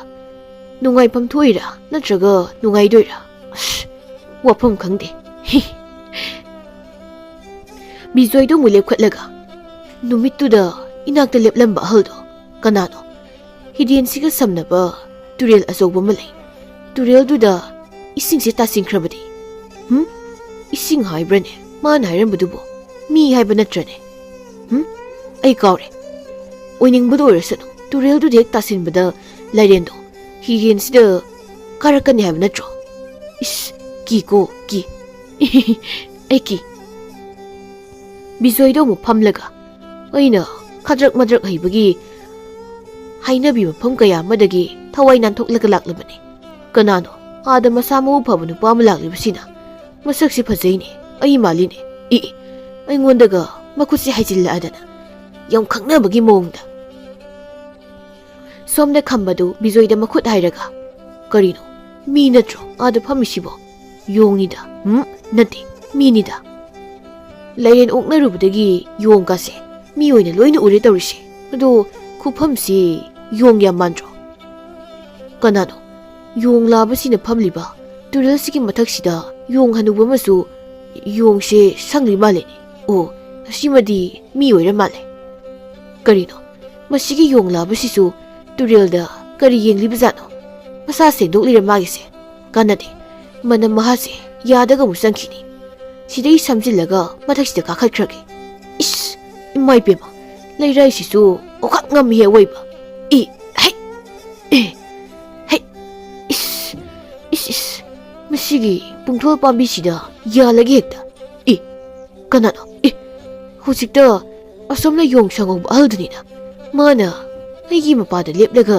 ꯅꯨꯡꯉꯥꯏꯐꯝ ꯊꯣꯛꯏꯔꯥ ꯅꯠꯇ꯭ꯔꯒ ꯅꯨꯡꯉꯥꯏꯗꯣꯏꯔꯥ ꯋꯥꯐꯝ ꯈꯪꯗꯦ ꯕꯤꯖꯣꯏꯗꯨ ꯑꯃꯨꯛ ꯂꯦꯞꯈꯠꯂꯒ ꯅꯨꯃꯤꯠꯇꯨꯗ ꯏꯅꯥꯛꯇ ꯂꯦꯞꯂꯝꯕ ꯑꯍꯜꯗꯣ ꯀꯅꯥꯅꯣ ꯍꯤꯗꯦꯟꯁꯤꯒ ꯁꯝꯅꯕ ꯇꯨꯔꯦꯜ ꯑꯆꯧꯕ ꯑꯃ ꯂꯩ ꯇꯨꯔꯦꯜꯗꯨꯗ ꯏꯁꯤꯡꯁꯦ ꯇꯥꯁꯤꯟꯈ꯭ꯔꯕꯗꯤ ꯏꯁꯤꯡ ꯍꯥꯏꯕ꯭ꯔꯅꯦ ꯃꯥꯅ ꯍꯥꯏꯔꯝꯕꯗꯨꯕꯨ ꯃꯤ ꯍꯥꯏꯕ ꯅꯠꯇ꯭ꯔꯅꯦ ꯑꯩ ꯀꯥꯎꯔꯦ ꯑꯣꯏꯅꯤꯡꯕꯗ ꯑꯣꯏꯔꯁꯅꯨ ꯇꯨꯔꯦꯜꯗꯨꯗ ꯍꯦꯛ ꯇꯥꯁꯤꯟꯕꯗ ꯂꯩꯔꯦꯟꯗꯣ ꯍꯤꯔꯦꯟꯁꯤꯗ ꯀꯥꯔꯛꯀꯅꯤ ꯍꯥꯏꯕ ꯅꯠꯇ꯭ꯔꯣ ꯀꯤꯀꯣ ꯑꯩ ꯀꯤ ꯕꯤꯖꯣꯏꯗꯣ ꯑꯃꯨꯛ ꯐꯝꯂꯒ ꯑꯩꯅ ꯈꯗ꯭ꯔꯛ ꯃꯗ꯭ꯔꯛ ꯍꯩꯕꯒꯤ ꯍꯩꯅꯕꯤ ꯃꯐꯝ ꯀꯌꯥ ꯑꯃꯗꯒꯤ ꯊꯋꯥꯏ ꯅꯥꯟꯊꯣꯛꯂꯒ ꯂꯥꯛꯂꯕꯅꯤ ꯀꯅꯥꯅꯣ ꯑꯥꯗ ꯃꯁꯥ ꯃꯎ ꯐꯕ ꯅꯨꯄꯥ ꯑꯃ ꯂꯥꯛꯂꯤꯕꯁꯤꯅ ꯃꯁꯛꯁꯤ ꯐꯖꯩꯅꯦ ꯑꯩ ꯃꯥꯜꯂꯤꯅꯦ ꯑꯩꯉꯣꯟꯗꯒ ꯃꯈꯨꯠꯁꯤ ꯍꯥꯏꯖꯤꯜꯂꯛꯑꯗꯅ ꯌꯥꯝ ꯈꯪꯅꯕꯒꯤ ꯃꯑꯣꯡꯗ ꯁꯣꯝꯗ ꯈꯝꯕꯗꯨ ꯕꯤꯖꯣꯏꯗ ꯃꯈꯨꯠ ꯍꯥꯏꯔꯒ ꯀꯔꯤꯅꯣ ꯃꯤ ꯅꯠꯇ꯭ꯔꯣ ꯑꯥꯗ ꯐꯝꯃꯤꯁꯤꯕꯣ ꯌꯣꯡꯅꯤꯗ ꯅꯠꯇꯦ ꯃꯤꯅꯤꯗ ꯂꯩꯔꯦꯟ ꯑꯣꯛꯅꯔꯨꯕꯗꯒꯤ ꯌꯣꯡꯒꯁꯦ ꯃꯤ ꯑꯣꯏꯅ ꯂꯣꯏꯅ ꯎꯔꯦ ꯇꯧꯔꯤꯁꯦ ꯑꯗꯣ ꯈꯨꯐꯝꯁꯤ ꯌꯣꯡ ꯌꯥꯝ ꯃꯥꯟꯗ꯭ꯔꯣ ꯀꯅꯥꯅꯣ ꯌꯣꯡ ꯂꯥꯕꯁꯤꯅ ꯐꯝꯂꯤꯕ ꯇꯨꯔꯦꯜꯁꯤꯒꯤ ꯃꯊꯛꯁꯤꯗ ꯌꯣꯡ ꯍꯅꯨꯕ ꯑꯃꯁꯨ ꯌꯣꯡꯁꯦ ꯁꯪꯂꯤ ꯃꯥꯜꯂꯦꯅꯦ ꯑꯁꯤꯃꯗꯤ ꯃꯤ ꯑꯣꯏꯔ ꯃꯥꯜꯂꯦ ꯀꯔꯤꯅꯣ ꯃꯁꯤꯒꯤ ꯌꯣꯡ ꯂꯥꯕꯁꯤꯁꯨ ꯇꯨꯔꯦꯜꯗ ꯀꯔꯤ ꯌꯦꯡꯂꯤꯕꯖꯥꯠꯅꯣ ꯃꯁꯥ ꯁꯦꯡꯗꯣꯛꯂꯤꯔ ꯃꯥꯒꯤꯁꯦ ꯀꯥꯟꯅꯗꯦ ꯃꯅꯝ ꯃꯍꯥꯁꯦ ꯌꯥꯗꯒ ꯑꯃꯨꯛ ꯆꯪꯈꯤꯅꯤ ꯁꯤꯗꯩ ꯁꯝꯖꯤꯜꯂꯒ ꯃꯊꯛꯁꯤꯗ ꯀꯥꯈꯠꯈ꯭ꯔꯒꯦ ꯏꯃꯥꯏ ꯄꯦꯝꯃ ꯂꯩꯔꯥꯏꯁꯤꯁꯨ ꯑꯣꯈꯥꯛ ꯉꯝꯃꯤ ꯑꯋꯣꯏꯕ ꯃꯁꯤꯒꯤ ꯄꯨꯡꯊꯣꯜ ꯄꯥꯝꯕꯤꯁꯤꯗ ꯌꯥꯜꯂꯒꯦ ꯍꯦꯛꯇ ꯀꯅꯥꯅꯣ ꯍꯧꯖꯤꯛꯇ ꯑꯁꯣꯝꯅ ꯌꯣꯡ ꯁꯪꯍꯧꯕ ꯑꯍꯜꯗꯨꯅꯤꯅ ꯃꯥꯅ ꯑꯩꯒꯤ ꯃꯄꯥꯗ ꯂꯦꯞꯂꯒ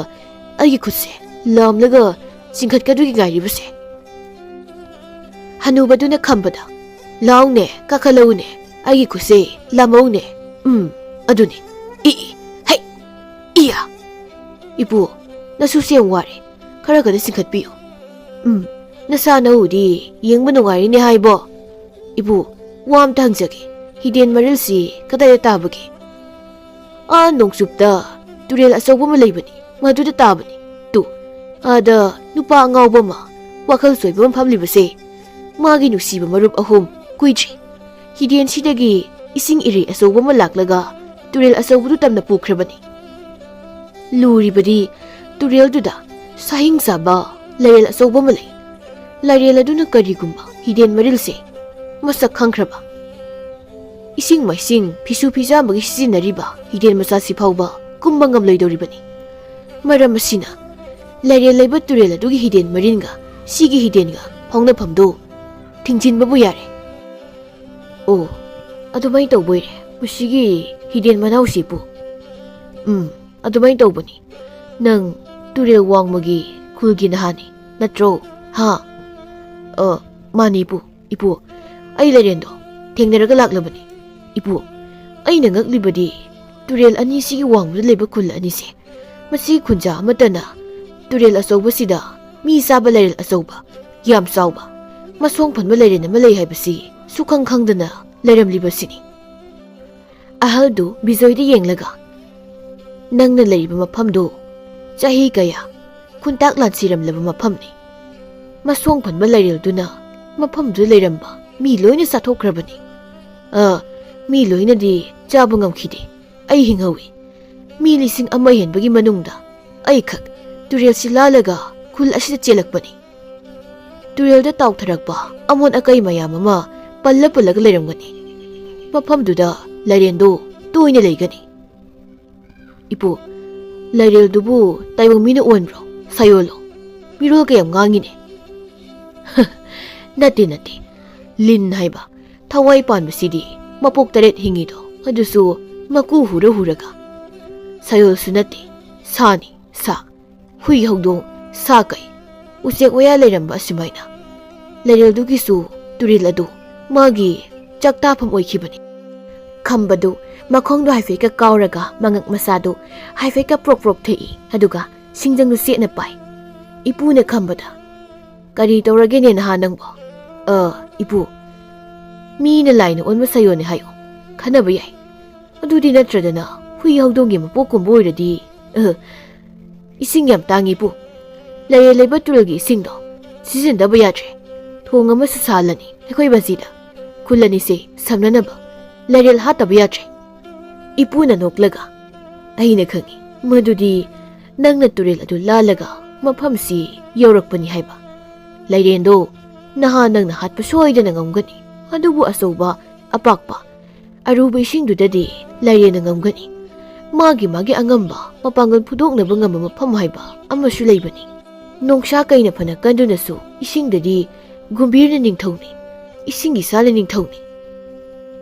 ꯑꯩꯒꯤ ꯈꯨꯠꯁꯦ ꯂꯥꯝꯂꯒ ꯆꯤꯡꯈꯠꯀꯗꯨꯒꯤ ꯉꯥꯏꯔꯤꯕꯁꯦ ꯍꯅꯨꯕꯗꯨꯅ ꯈꯝꯕꯗ ꯂꯥꯎꯅꯦ ꯀꯥꯈꯠꯂꯛꯎꯅꯦ ꯑꯩꯒꯤ ꯈꯨꯠꯁꯦ ꯂꯥꯝꯃꯧꯅꯦ ꯑꯗꯨꯅꯤ ꯏꯌꯥ ꯏꯄꯨ ꯅꯁꯨꯁꯦ ꯌꯥꯝ ꯋꯥꯔꯦ ꯈꯔ ꯆꯤꯡꯈꯠꯄꯤꯌꯨ ꯅꯁꯥ ꯅꯎꯗꯤ ꯌꯦꯡꯕ ꯅꯨꯡꯉꯥꯏꯔꯤꯅꯦ ꯍꯥꯏꯕꯣ ꯏꯄꯨ ꯋꯥ ꯑꯝꯇ ꯍꯪꯖꯒꯦ ꯍꯤꯗꯦꯟ ꯃꯔꯤꯜꯁꯤ ꯀꯗꯥꯏꯗ ꯇꯥꯕꯒꯦ ꯅꯣꯡꯆꯨꯞꯇ ꯇꯨꯔꯦꯜ ꯑꯆꯧꯕ ꯑꯃ ꯂꯩꯕꯅꯤ ꯃꯗꯨꯗ ꯇꯥꯕꯅꯤ ꯑꯥꯗ ꯅꯨꯄꯥ ꯑꯉꯥꯎꯕ ꯑꯃ ꯋꯥꯈꯜ ꯆꯣꯏꯕ ꯑꯃ ꯐꯝꯂꯤꯕꯁꯦ ꯃꯥꯒꯤ ꯅꯨꯡꯁꯤꯕ ꯃꯔꯨꯞ ꯑꯍꯨꯝ ꯀꯨꯏꯗ꯭ꯔꯤ ꯍꯤꯗꯦꯟꯁꯤꯗꯒꯤ ꯏꯁꯤꯡ ꯏꯔꯩ ꯑꯆꯧꯕ ꯑꯃ ꯂꯥꯛꯂꯒ ꯇꯨꯔꯦꯜ ꯑꯆꯧꯕꯗꯨ ꯇꯝꯅ ꯄꯨꯈ꯭ꯔꯕꯅꯤ ꯂꯨꯔꯤꯕꯗꯤ ꯇꯨꯔꯦꯜꯗꯨꯗ ꯁꯥꯍꯤꯡ ꯆꯥꯕ ꯂꯩꯔꯦꯜ ꯑꯆꯧꯕ ꯑꯃ ꯂꯩ ꯂꯩꯔꯦꯜ ꯑꯗꯨꯅ ꯀꯔꯤꯒꯨꯝꯕ ꯍꯤꯗꯦꯟ ꯃꯔꯤꯜꯁꯦ ꯃꯁꯛ ꯈꯪꯈ꯭ꯔꯕ ꯏꯁꯤꯡ ꯃꯥꯏꯁꯤꯡ ꯐꯤꯁꯨ ꯐꯤꯖꯥꯝꯕꯒꯤ ꯁꯤꯖꯤꯟꯅꯔꯤꯕ ꯍꯤꯗꯦꯟ ꯃꯆꯥꯁꯤ ꯐꯥꯎꯕ ꯀꯨꯝꯕ ꯉꯝꯂꯣꯏꯗꯧꯔꯤꯕꯅꯤ ꯃꯔꯝ ꯑꯁꯤꯅ ꯂꯩꯔꯦꯜ ꯂꯩꯕ ꯇꯨꯔꯦꯜ ꯑꯗꯨꯒꯤ ꯍꯤꯗꯦꯟ ꯃꯔꯤꯟꯒ ꯁꯤꯒꯤ ꯍꯤꯗꯦꯟꯒ ꯐꯥꯎꯅꯐꯝꯗꯨ ꯊꯤꯡꯖꯤꯟꯕꯕꯨ ꯌꯥꯔꯦ ꯑꯗꯨꯃꯥꯏꯅ ꯇꯧꯕꯣꯏꯔꯦ ꯃꯁꯤꯒꯤ ꯍꯤꯗꯦꯟ ꯃꯅꯥꯎꯁꯤꯕꯨ ꯑꯗꯨꯃꯥꯏꯅ ꯇꯧꯕꯅꯤ ꯅꯪ ꯇꯨꯔꯦꯜ ꯋꯥꯡꯃꯒꯤ ꯈꯨꯜꯒꯤ ꯅꯍꯥꯅꯤ ꯅꯠꯇ꯭ꯔꯣ ꯃꯥꯅꯤ ꯏꯄꯨ ꯑꯩ ꯂꯩꯔꯦꯟꯗꯣ ꯊꯦꯡꯅꯔꯒ ꯂꯥꯛꯂꯕꯅꯤ ꯏꯄꯨ ꯑꯩꯅ ꯉꯛꯂꯤꯕꯗꯤ ꯇꯨꯔꯦꯜ ꯑꯅꯤꯁꯤꯒꯤ ꯋꯥꯡꯃꯗ ꯂꯩꯕ ꯈꯨꯜ ꯑꯅꯤꯁꯦ ꯃꯁꯤ ꯈꯨꯟꯖꯥ ꯑꯃꯠꯇꯅ ꯇꯨꯔꯦꯜ ꯑꯆꯧꯕꯁꯤꯗ ꯃꯤ ꯆꯥꯕ ꯂꯩꯔꯦꯜ ꯑꯆꯧꯕ ꯌꯥꯝ ꯆꯥꯎꯕ ꯃꯁꯣꯡ ꯐꯟꯕ ꯂꯩꯔꯦꯟ ꯑꯃ ꯂꯩ ꯍꯥꯏꯕꯁꯤ ꯁꯨꯈꯪ ꯈꯪꯗꯅ ꯂꯩꯔꯝꯂꯤꯕꯁꯤꯅꯤ ꯑꯍꯜꯗꯨ ꯕꯤꯖꯣꯏꯗ ꯌꯦꯡꯂꯒ ꯅꯪꯅ ꯂꯩꯔꯤꯕ ꯃꯐꯝꯗꯨ ꯆꯍꯤ ꯀꯌꯥ ꯈꯨꯟꯇꯥꯛ ꯂꯥꯟꯁꯤꯔꯝꯂꯕ ꯃꯐꯝꯅꯤ ꯃꯁꯣꯡ ꯐꯟꯕ ꯂꯩꯔꯦꯜꯗꯨꯅ ꯃꯐꯝꯗꯨꯗ ꯂꯩꯔꯝꯕ ꯃꯤ ꯂꯣꯏꯅ ꯆꯥꯊꯣꯛꯈ꯭ꯔꯕꯅꯤ ꯃꯤ ꯂꯣꯏꯅꯗꯤ ꯆꯥꯕ ꯉꯝꯈꯤꯗꯦ ꯑꯩ ꯍꯤꯡꯍꯧꯏ ꯃꯤ 1,000 ꯍꯦꯟꯕꯒꯤ ꯃꯅꯨꯡꯗ ꯑꯩꯈꯛ ꯇꯨꯔꯦꯜꯁꯤ ꯂꯥꯜꯂꯒ ꯈꯨꯜ ꯑꯁꯤꯗ ꯆꯦꯜꯂꯛꯄꯅꯤ꯫ ꯇꯨꯔꯦꯜꯗ ꯇꯥꯎꯊꯔꯛꯄ ꯑꯃꯣꯠ ꯑꯀꯥꯏ ꯃꯌꯥꯝ ꯑꯃ ꯄꯜꯂꯒ ꯂꯩꯔꯝꯒꯅꯤ꯫ ꯃꯐꯝꯗꯨꯗ ꯂꯩꯔꯦꯟꯗꯨ ꯇꯣꯏꯅ ꯂꯩꯒꯅꯤ꯫ ꯏꯄꯨ, ꯂꯩꯔꯦꯜꯗꯨꯕꯨ ꯇꯥꯏꯕꯪ ꯃꯤꯅ ꯑꯣꯟꯕ꯭ꯔꯣ? ꯁꯥꯌꯣꯜꯂꯣ, ꯃꯤꯔꯣꯜ ꯀꯌꯥꯝ ꯉꯥꯡꯉꯤꯅꯦ꯫ ꯅꯠꯇꯦ, ꯂꯤꯟ ꯍꯥꯏꯕ ꯊꯋꯥꯏ ꯄꯥꯟꯕꯁꯤꯗꯤ ꯃꯄꯣꯛ 8 ꯍꯤꯡꯉꯤꯗꯣ, ꯑꯗꯨꯁꯨ ꯃꯀꯨ ꯍꯨꯔꯒ꯫ ꯁꯥꯌꯣꯜꯁꯨ ꯅꯠꯇꯦ, ꯁꯥꯅꯤ, ꯁꯥ, ꯍꯨꯏ ꯍꯧꯗꯣꯡ, ꯁꯥ ꯀꯩ, ꯎꯆꯦꯛ ꯋꯥꯌꯥ ꯂꯩꯔꯝꯕ ꯑꯁꯨꯃꯥꯏꯅ꯫ ꯂꯩꯔꯦꯜꯗꯨꯒꯤꯁꯨ ꯇꯨꯔꯦꯜ ꯑꯗꯨ ꯃꯥꯒꯤ ꯆꯥꯛꯇꯥꯐꯝ ꯑꯣꯏꯈꯤꯕꯅꯤ꯫ ꯈꯝꯕꯗꯨ ꯃꯈꯣꯡꯗꯣ ꯍꯥꯏꯐꯦꯠꯀ ꯀꯥꯎꯔꯒ ꯃꯉꯛ ꯃꯁꯥꯗꯨ ꯍꯥꯏꯐꯦꯠꯀ ꯄ꯭ꯔꯣꯛ ꯊꯛꯏ, ꯑꯗꯨꯒ ꯁꯤꯡꯖꯪꯗꯨ ꯆꯦꯠꯅ ꯄꯥꯏ꯫ ꯏꯄꯨꯅ ꯈꯝꯕꯗ, ꯀꯔꯤ ꯇꯧꯔꯒꯦꯅꯦ ꯅꯍꯥꯟ ꯅꯪꯕꯣ? ꯏꯄꯨ, ꯃꯤꯅ ꯂꯥꯏꯅ ꯑꯣꯟꯕ ꯁꯥꯌꯣꯜꯅꯦ ꯍꯥꯏꯌꯣ, ꯈꯟꯅꯕ ꯌꯥꯏ꯫ ꯑꯗꯨꯗꯤ ꯅꯠꯇ꯭ꯔꯗꯅ ꯍꯨꯏ ꯍꯧꯗꯣꯡꯒꯤ ꯃꯄꯣꯛꯀꯨꯝꯕ ꯑꯣꯏꯔꯗꯤ ꯏꯁꯤꯡ ꯌꯥꯝ ꯇꯥꯡꯉꯤ ꯏꯄꯨ꯫ ꯂꯩꯔꯦꯜ ꯂꯩꯕ ꯇꯨꯔꯦꯜꯒꯤ ꯏꯁꯤꯡꯗꯣ ꯁꯤꯖꯤꯟꯅꯗꯕ ꯌꯥꯗ꯭ꯔꯦ꯫ ꯊꯣꯡ ꯑꯃꯁꯨ ꯁꯥꯍꯜꯂꯅꯤ ꯑꯩꯈꯣꯏ ꯕꯥꯖꯤꯗ꯫ ꯈꯨꯜ ꯑꯅꯤꯁꯦ ꯁꯝꯅꯅꯕ ꯂꯩꯔꯦꯜ ꯍꯥꯠꯇꯕ ꯌꯥꯗ꯭ꯔꯦ꯫ ꯏꯄꯨꯅ ꯅꯣꯛꯂꯒ, ꯑꯩꯅ ꯈꯪꯏ ꯃꯗꯨꯗꯤ ꯅꯪꯅ ꯇꯨꯔꯦꯜ ꯑꯗꯨ ꯂꯥꯜꯂꯒ ꯃꯐꯝꯁꯤ ꯌꯧꯔꯛꯄꯅꯤ ꯍꯥꯏꯕ꯫ ꯂꯩꯔꯦꯟꯗꯣ ꯅꯍꯥꯟ ꯅꯪꯅ ꯍꯥꯠꯄ ꯁꯣꯏꯗꯅ ꯉꯝꯒꯅꯤ, ꯑꯗꯨꯕꯨ ꯑꯆꯧꯕ ꯑꯄꯥꯛꯄ ꯑꯔꯨꯕ ꯏꯁꯤꯡꯗꯨꯗꯗꯤ ꯂꯩꯔꯦꯟꯅ ꯉꯝꯒꯅꯤ꯫ ꯃꯥꯒꯤ ꯑꯉꯝꯕ ꯃꯄꯥꯡꯒꯜ ꯐꯨꯗꯣꯛꯅꯕ ꯉꯝꯕ ꯃꯐꯝ ꯍꯥꯏꯕ ꯑꯃꯁꯨ ꯂꯩꯕꯅꯤ꯫ ꯅꯣꯡꯁꯥ ꯀꯩꯅ ꯐꯅ ꯀꯟꯗꯨꯅꯁꯨ ꯏꯁꯤꯡꯗꯗꯤ ꯒꯨꯝꯚꯤꯔꯅ ꯅꯤꯡꯊꯧꯅꯤ, ꯏꯁꯤꯡꯒꯤ ꯁꯥꯅ ꯅꯤꯡꯊꯧꯅꯤ꯫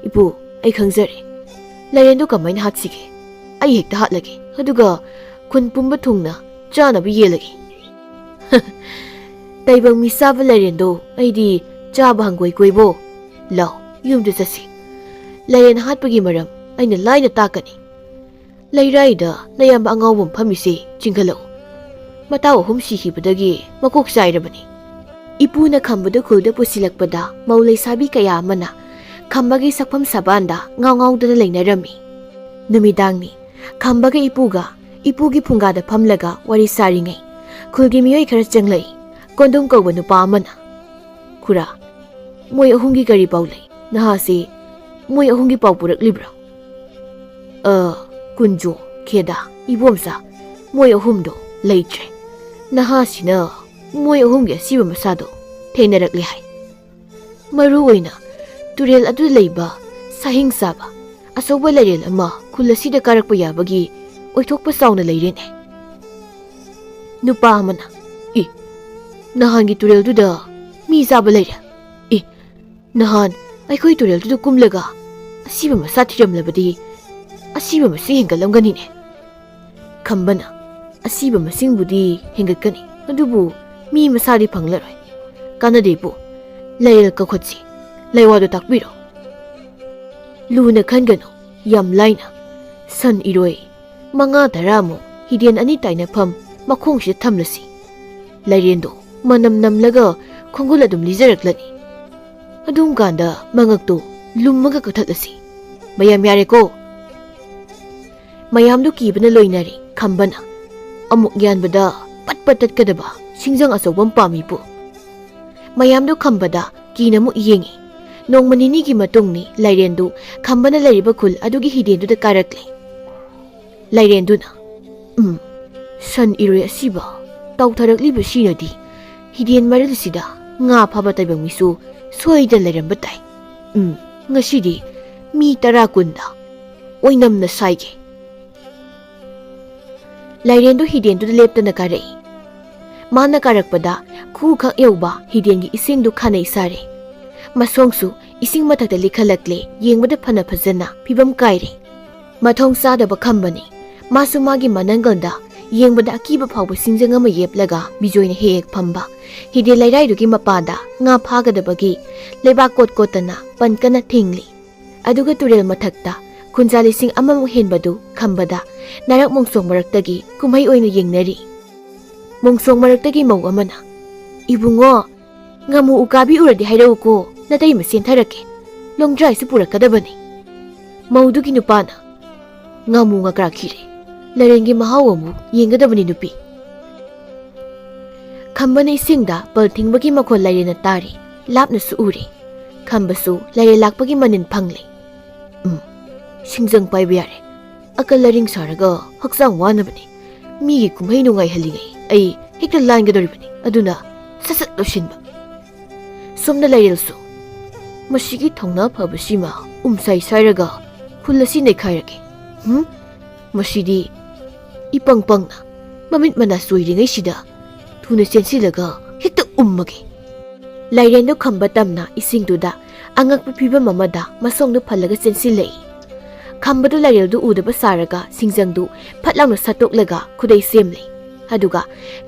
ꯏꯄꯨ, ꯑꯩ ꯈꯪꯖꯔꯦ꯫ ꯂꯩꯔꯦꯟꯗꯨ ꯀꯃꯥꯏꯅ ꯍꯥꯠꯁꯤꯒꯦ? ꯑꯩ ꯍꯦꯛꯇ ꯍꯥꯠꯂꯒꯦ, ꯑꯗꯨꯒ ꯈꯨꯟ ꯄꯨꯝꯕ ꯊꯨꯡꯅ ꯆꯥꯅꯕ ꯌꯦꯜꯂꯒꯦ꯫ ꯇꯥꯏꯕꯪ ꯃꯤ ꯆꯥꯕ ꯂꯩꯔꯦꯟꯗꯣ ꯑꯩꯗꯤ ꯆꯥꯕ ꯍꯪꯒꯣꯏ ꯀꯣꯏꯕꯣ꯫ ꯂꯥꯎ, ꯌꯨꯝꯗ ꯆꯠꯁꯤ꯫ ꯂꯩꯔꯦꯟ ꯍꯥꯠꯄꯒꯤ ꯃꯔꯝ ꯑꯩꯅ ꯂꯥꯏꯅ ꯇꯥꯛꯀꯅꯤ꯫ ꯂꯩꯔꯥꯏꯗ ꯅꯌꯥꯝꯕ ꯑꯉꯥꯎꯕ ꯐꯝꯃꯤꯁꯦ ꯆꯤꯡꯈꯠꯂꯛꯎ꯫ ꯃꯇꯥꯎ 3 ꯁꯤꯈꯤꯕꯗꯒꯤ ꯃꯀꯣꯛ ꯆꯥꯏꯔꯕꯅꯤ꯫ ꯏꯄꯨꯅ ꯈꯝꯕꯗꯨ ꯈꯨꯜꯗ ꯄꯨꯁꯤꯜꯂꯛꯄꯗ ꯃꯧ ꯂꯩꯁꯥꯕꯤ ꯀꯌꯥ ꯑꯃꯅ ꯈꯝꯕꯒꯤ ꯁꯛꯐꯝ ꯁꯕꯥꯟꯗ ꯉꯥꯎꯗꯅ ꯂꯩꯅꯔꯝꯃꯤ꯫ ꯅꯨꯃꯤꯗꯥꯡꯅꯤ꯫ ꯈꯝꯕꯒ ꯏꯄꯨꯒ ꯏꯄꯨꯒꯤ ꯐꯨꯡꯒꯥꯗ ꯐꯝꯂꯒ ꯋꯥꯔꯤ ꯁꯥꯔꯤꯉꯩ ꯈꯨꯜꯒꯤ ꯃꯤꯑꯣꯏ ꯈꯔ ꯆꯪꯂꯛꯏ꯫ ꯀꯣꯟꯗꯨꯝ ꯀꯧꯕ ꯅꯨꯄꯥ ꯑꯃꯅ, ꯈꯨꯔꯥ, ꯃꯣꯏ 3ꯒꯤ ꯀꯔꯤ ꯄꯥꯎ ꯂꯩ? ꯅꯍꯥꯁꯤ ꯃꯣꯏ 3ꯒꯤ ꯄꯥꯎ ꯄꯨꯔꯛꯂꯤꯕ꯭ꯔꯥ? ꯀꯨꯟꯖꯣ, ꯈꯦꯗꯥ, ꯏꯕꯣꯝꯆꯥ, ꯃꯣꯏ 3ꯗꯣ ꯂꯩꯇ꯭ꯔꯦ꯫ ꯅꯍꯥꯁꯤꯅ ꯃꯣꯏ 3ꯒꯤ ꯑꯁꯤꯕ ꯃꯁꯥꯗꯣ ꯊꯦꯡꯅꯔꯛꯂꯦ ꯍꯥꯏ꯫ ꯃꯔꯨ ꯑꯣꯏꯅ ꯇꯨꯔꯦꯜ ꯑꯗꯨ ꯂꯩꯕ ꯁꯥꯍꯤꯡ ꯆꯥꯕ ꯑꯆꯧꯕ ꯂꯩꯔꯦꯜ ꯑꯃ ꯈꯨꯜ ꯑꯁꯤꯗ ꯀꯥꯔꯛꯄ ꯌꯥꯕꯒꯤ ꯑꯣꯏꯊꯣꯛꯄ ꯆꯥꯎꯅ ꯂꯩꯔꯦꯅꯦ꯫ ꯅꯨꯄꯥ ꯑꯃꯅ, ꯅꯍꯥꯟꯒꯤ ꯇꯨꯔꯦꯜꯗꯨꯗ ꯃꯤ ꯆꯥꯕ ꯂꯩꯔꯦ? ꯅꯍꯥꯟ ꯑꯩꯈꯣꯏ ꯇꯨꯔꯦꯜꯗꯨꯗ ꯀꯨꯝꯂꯒ ꯑꯁꯤꯕ ꯃꯁꯥ ꯊꯤꯔꯝꯂꯕꯗꯤ ꯑꯁꯤꯕ ꯃꯁꯤꯡ ꯍꯦꯟꯒꯠꯂꯝꯒꯅꯤꯅꯦ꯫ ꯈꯝꯕꯅ, ꯑꯁꯤꯕ ꯃꯁꯤꯡꯕꯨꯗꯤ ꯍꯦꯟꯒꯠꯀꯅꯤ, ꯑꯗꯨꯕꯨ ꯃꯤ ꯃꯁꯥꯗꯤ ꯐꯪꯂꯔꯣꯏ꯫ ꯀꯥꯟꯅꯗꯦ ꯏꯄꯨ, ꯂꯩꯔꯦꯜ ꯀꯧꯈꯠꯁꯤ, ꯂꯩꯋꯥꯗꯨ ꯇꯥꯛꯄꯤꯔꯣ꯫ ꯂꯨꯅ ꯈꯟꯒꯅꯨ, ꯌꯥꯝ ꯂꯥꯏꯅ꯫ ꯁꯟ ꯏꯔꯣꯏ 5-10 ꯍꯤꯗꯦꯟ 2 ꯇꯥꯏꯅꯐꯝ ꯃꯈꯣꯡꯁꯤꯗ ꯊꯝꯂꯁꯤ꯫ ꯂꯩꯔꯦꯟꯗꯣ ꯃꯅꯝ ꯅꯝꯂꯒ ꯈꯣꯡꯒꯨꯜ ꯑꯗꯨꯝ ꯂꯤꯖꯔꯛꯂꯅꯤ꯫ ꯑꯗꯨꯝ ꯀꯥꯟꯗ ꯃꯉꯛꯇꯣ ꯂꯨꯝꯃꯒ ꯀꯛꯊꯠꯂꯁꯤ꯫ ꯃꯌꯥꯝ ꯌꯥꯔꯦꯀꯣ? ꯃꯌꯥꯝꯗꯨ ꯀꯤꯕꯅ ꯂꯣꯏꯅꯔꯤ꯫ ꯈꯝꯕꯅ, ꯑꯃꯨꯛ ꯌꯥꯟꯕꯗ ꯄꯠ ꯇꯠꯀꯗꯕ ꯁꯤꯡꯖꯪ ꯑꯆꯧꯕ ꯑꯃ ꯄꯥꯝꯃꯤ ꯏꯄꯨ꯫ ꯃꯌꯥꯝꯗꯨ ꯈꯝꯕꯗ ꯀꯤꯅ ꯑꯃꯨꯛ ꯌꯦꯡꯉꯤ꯫ ꯅꯣꯡꯃ ꯅꯤꯅꯤꯒꯤ ꯃꯇꯨꯡꯅꯤ ꯂꯩꯔꯦꯟꯗꯨ ꯈꯝꯕꯅ ꯂꯩꯔꯤꯕ ꯈꯨꯜ ꯑꯗꯨꯒꯤ ꯍꯤꯗꯦꯟꯗꯨꯗ ꯀꯥꯔꯛꯂꯦ꯫ ꯂꯩꯔꯦꯟꯗꯨꯅ, ꯁꯟ ꯏꯔꯣꯏ ꯑꯁꯤꯕ ꯇꯥꯎꯊꯔꯛꯂꯤꯕ ꯁꯤꯅꯗꯤ ꯍꯤꯗꯦꯟ ꯃꯔꯤꯜꯁꯤꯗ ꯉꯥ ꯐꯥꯕ ꯇꯥꯏꯕꯪ ꯃꯤꯁꯨ ꯁꯣꯏꯗꯅ ꯂꯩꯔꯝꯕ ꯇꯥꯏ꯫ ꯉꯁꯤꯗꯤ ꯃꯤ 10-20ꯗ ꯑꯣꯏꯅꯝꯅ ꯁꯥꯏꯒꯦ꯫ ꯂꯩꯔꯦꯟꯗꯨ ꯍꯤꯗꯦꯟꯗꯨꯗ ꯂꯦꯞꯇꯅ ꯀꯥꯔꯛꯏ꯫ ꯃꯥꯅ ꯀꯥꯔꯛꯄꯗ ꯈꯨꯈꯛ ꯌꯧꯕ ꯍꯤꯗꯦꯟꯒꯤ ꯏꯁꯤꯡꯗꯨ ꯈꯥꯅꯩ ꯁꯥꯔꯦ꯫ ꯃꯁꯣꯡꯁꯨ ꯏꯁꯤꯡ ꯃꯊꯛꯇ ꯂꯤꯈꯠꯂꯛꯂꯦ, ꯌꯦꯡꯕꯗ ꯐꯖꯅ ꯐꯤꯕꯝ ꯀꯥꯏꯔꯦ꯫ ꯃꯊꯣꯡ ꯆꯥꯗꯕ ꯈꯝꯕꯅꯤ꯫ ꯃꯥꯁꯨ ꯃꯥꯒꯤ ꯃꯅꯪꯒꯜꯗ ꯌꯦꯡꯕꯗ ꯑꯀꯤꯕ ꯐꯥꯎꯕ ꯁꯤꯡꯖꯪ ꯑꯃ ꯌꯦꯞꯂꯒ ꯕꯤꯖꯣꯏꯅ ꯍꯦꯛ ꯐꯝꯕ ꯍꯤꯗꯦꯟ ꯂꯩꯔꯥꯏꯗꯨꯒꯤ ꯃꯄꯥꯗ ꯉꯥ ꯐꯥꯒꯗꯕꯒꯤ ꯂꯩꯕꯥꯛ ꯀꯣꯠꯇꯅ ꯄꯟꯀꯅ ꯊꯤꯡꯂꯤ꯫ ꯑꯗꯨꯒ ꯇꯨꯔꯦꯜ ꯃꯊꯛꯇ ꯈꯨꯟꯖꯥ 1,000 ꯍꯦꯟꯕꯗꯨ ꯈꯝꯕꯗ ꯅꯥꯔꯛ ꯃꯣꯡꯁꯣꯡ ꯃꯔꯛꯇꯒꯤ ꯀꯨꯝꯍꯩ ꯑꯣꯏꯅ ꯌꯦꯡꯅꯔꯤ꯫ ꯃꯣꯡꯁꯣꯡ ꯃꯔꯛꯇꯒꯤ ꯃꯧ ꯑꯃꯅ, ꯏꯕꯨꯡꯉꯣ, ꯉꯥꯃꯨ ꯎꯀꯥꯕꯤ ꯎꯔꯗꯤ ꯍꯥꯏꯔꯛꯎꯀꯣ, ꯅꯇꯩꯃ ꯆꯦꯟꯊꯔꯛꯀꯦ, ꯂꯣꯡꯗ꯭ꯔꯥꯏꯁꯨ ꯄꯨꯔꯛꯀꯗꯕꯅꯤ꯫ ꯃꯧꯗꯨꯒꯤ ꯅꯨꯄꯥꯅ, ꯉꯥꯃꯨ ꯉꯀ꯭ꯔꯥ ꯈꯤꯔꯦ, ꯂꯩꯔꯦꯟꯒꯤ ꯃꯍꯥꯎ ꯑꯃꯨꯛ ꯌꯦꯡꯒꯗꯕꯅꯤ ꯅꯨꯄꯤ꯫ ꯈꯝꯕꯅ ꯏꯁꯤꯡꯗ ꯄꯜ ꯊꯤꯡꯕꯒꯤ ꯃꯈꯣꯜ ꯂꯩꯔꯦꯟꯅ ꯇꯥꯔꯤ, ꯂꯥꯞꯅꯁꯨ ꯎꯔꯤ꯫ ꯈꯝꯕꯁꯨ ꯂꯩꯔꯦꯟ ꯂꯥꯛꯄꯒꯤ ꯃꯅꯤꯟ ꯐꯪꯂꯤ꯫ ꯁꯤꯡꯖꯪ ꯄꯥꯏꯕ ꯌꯥꯔꯦ꯫ ꯑꯀꯜ ꯑꯔꯤꯡ ꯁꯥꯔꯒ ꯍꯛꯆꯥꯡ ꯋꯥꯅꯕꯅꯤ꯫ ꯃꯤꯒꯤ ꯀꯨꯝꯍꯩ ꯅꯨꯡꯉꯥꯏꯍꯜꯂꯤꯉꯩ ꯑꯩ ꯍꯦꯛꯇ ꯂꯥꯟꯒꯗꯧꯔꯤꯕꯅꯤ ꯑꯗꯨꯅ ꯁꯠ ꯂꯣꯏꯁꯤꯟꯕ ꯁꯣꯝꯅ ꯂꯩꯔꯦꯜꯁꯨ ꯃꯁꯤꯒꯤ ꯊꯧꯅꯥ ꯐꯕꯁꯤꯃ ꯎꯝꯁꯥꯏ ꯁꯥꯏꯔꯒ ꯈꯨꯜ ꯑꯁꯤ ꯅꯩꯈꯥꯏꯔꯒꯦ ꯃꯁꯤꯗꯤ ꯏꯄꯪ ꯄꯪꯅ ꯃꯃꯤꯠ ꯃꯅꯥ ꯆꯣꯏꯔꯤꯉꯩꯁꯤꯗ ꯊꯨꯅ ꯆꯦꯟꯁꯤꯜꯂꯒ ꯍꯦꯛꯇ ꯎꯝꯃꯒꯦ ꯂꯥꯏꯔꯦꯟꯗꯨ ꯈꯝꯕ ꯇꯝꯅ ꯏꯁꯤꯡꯗꯨꯗ ꯑꯉꯛꯄ ꯐꯤꯕꯝ ꯑꯃꯗ ꯃꯁꯣꯡꯗꯨ ꯐꯜꯂꯒ ꯆꯦꯟꯁꯤꯜꯂꯛꯏ ꯈꯝꯕꯗꯨ ꯂꯥꯏꯔꯦꯜꯗꯨ ꯎꯗꯕ ꯁꯥꯔꯒ ꯁꯤꯡꯖꯪꯗꯨ ꯐꯠ ꯂꯥꯎꯅ ꯁꯠꯇꯣꯛꯂꯒ ꯈꯨꯗꯩ ꯁꯦꯝꯂꯤ ꯑꯗꯨꯒ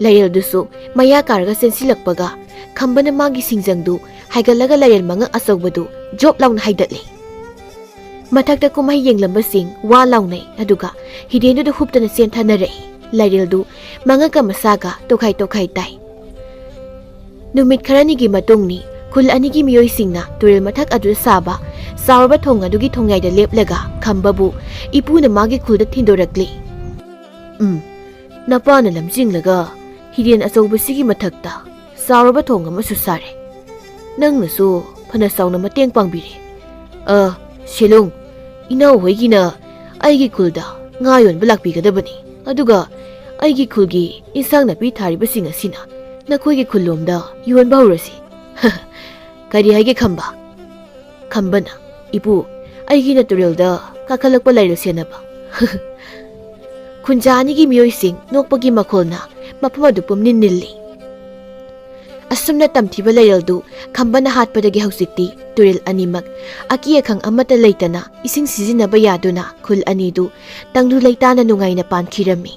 ꯂꯥꯏꯔꯦꯜꯗꯨꯁꯨ ꯃꯌꯥ ꯀꯥꯔꯒ ꯆꯦꯟꯁꯤꯜꯂꯛꯄꯒ ꯈꯝꯕꯅ ꯃꯥꯒꯤ ꯁꯤꯡꯖꯪꯗꯨ ꯍꯥꯏꯒꯠꯂꯒ ꯂꯥꯏꯔꯦꯜ ꯃꯉꯛ ꯑꯆꯧꯕꯗꯨ ꯖꯣꯞ ꯂꯥꯎꯅ ꯍꯥꯏꯗꯠꯂꯤ ꯃꯊꯛꯇ ꯀꯨꯝꯍꯩ ꯌꯦꯡꯂꯝꯕꯁꯤꯡ ꯋꯥ ꯂꯥꯎꯅꯩ ꯑꯗꯨꯒ ꯍꯤꯔꯦꯟꯗꯨꯗ ꯍꯨꯞꯇꯅ ꯆꯦꯟꯊꯅꯔꯛꯏ ꯂꯥꯏꯔꯦꯜꯗꯨ ꯃꯉꯛꯀ ꯃꯁꯥꯒ ꯇꯣꯈꯥꯏ ꯇꯣꯈꯥꯏ ꯇꯥꯏ ꯅꯨꯃꯤꯠ ꯈꯔꯅꯤꯒꯤ ꯃꯇꯨꯡꯅꯤ ꯈꯨꯜ ꯑꯅꯤꯒꯤ ꯃꯤꯑꯣꯏꯁꯤꯡꯅ ꯇꯨꯔꯦꯜ ꯃꯊꯛ ꯑꯗꯨꯗ ꯁꯥꯕ ꯆꯥꯎꯔꯕ ꯊꯣꯡ ꯑꯗꯨꯒꯤ ꯊꯣꯡꯌꯥꯏꯗ ꯂꯦꯞꯂꯒ ꯈꯝꯕꯕꯨ ꯏꯄꯨꯅ ꯃꯥꯒꯤ ꯈꯨꯜꯗ ꯊꯤꯟꯗꯣꯔꯛꯂꯤ ꯅꯄꯥꯅ ꯂꯝꯖꯤꯡꯂꯒ ꯍꯤꯔꯦꯟ ꯑꯆꯧꯕꯁꯤꯒꯤ ꯃꯊꯛꯇ ꯆꯥꯎꯔꯕ ꯊꯣꯡ ꯑꯃꯁꯨ ꯁꯥꯔꯦ ꯅꯪꯅꯁꯨ ꯐꯅ ꯆꯥꯎꯅ ꯃꯇꯦꯡ ꯄꯥꯡꯕꯤꯔꯦ ꯁꯦꯂꯨꯡ ꯏꯅꯥꯎ ꯍꯣꯏꯒꯤꯅ ꯑꯩꯒꯤ ꯈꯨꯜꯗ ꯉꯥ ꯌꯣꯟꯕ ꯂꯥꯛꯄꯤꯒꯗꯕꯅꯤ ꯑꯗꯨꯒ ꯑꯩꯒꯤ ꯈꯨꯜꯒꯤ ꯏꯟꯁꯥꯡ ꯅꯥꯄꯤ ꯊꯥꯔꯤꯕꯁꯤꯡ ꯑꯁꯤꯅ ꯅꯈꯣꯏꯒꯤ ꯈꯨꯜꯂꯣꯝꯗ ꯌꯣꯟꯕ ꯍꯧꯔꯁꯤ ꯀꯔꯤ ꯍꯥꯏꯒꯦ ꯈꯝꯕ ꯈꯝꯕꯅ ꯏꯄꯨ ꯑꯩꯒꯤꯅ ꯇꯨꯔꯦꯜꯗ ꯀꯥꯈꯠꯂꯛꯄ ꯂꯩꯔ ꯁꯦꯟꯅꯕ ꯈꯨꯟꯖꯥ ꯑꯅꯤꯒꯤ ꯃꯤꯑꯣꯏꯁꯤꯡ ꯅꯣꯛꯄꯒꯤ ꯃꯈꯣꯜꯅ ꯃꯐꯝ ꯑꯗꯨ ꯄꯨꯝꯅꯤꯟ ꯅꯤꯜꯂꯤ ꯑꯁꯨꯝꯅ ꯇꯝꯊꯤꯕ ꯂꯩꯔꯦꯜꯗꯨ ꯈꯝꯕꯅ ꯍꯥꯠꯄꯗꯒꯤ ꯍꯧꯖꯤꯛꯇꯤ ꯇꯨꯔꯦꯜ ꯑꯅꯤꯃꯛ ꯑꯀꯤ ꯑꯈꯪ ꯑꯃꯠꯇ ꯂꯩꯇꯅ ꯏꯁꯤꯡ ꯁꯤꯖꯤꯟꯅꯕ ꯌꯥꯗꯨꯅ ꯈꯨꯜ ꯑꯅꯤꯗꯨ ꯇꯪꯗꯨ ꯂꯩꯇꯥꯅ ꯅꯨꯡꯉꯥꯏꯅ ꯄꯥꯟꯈꯤꯔꯝꯃꯤ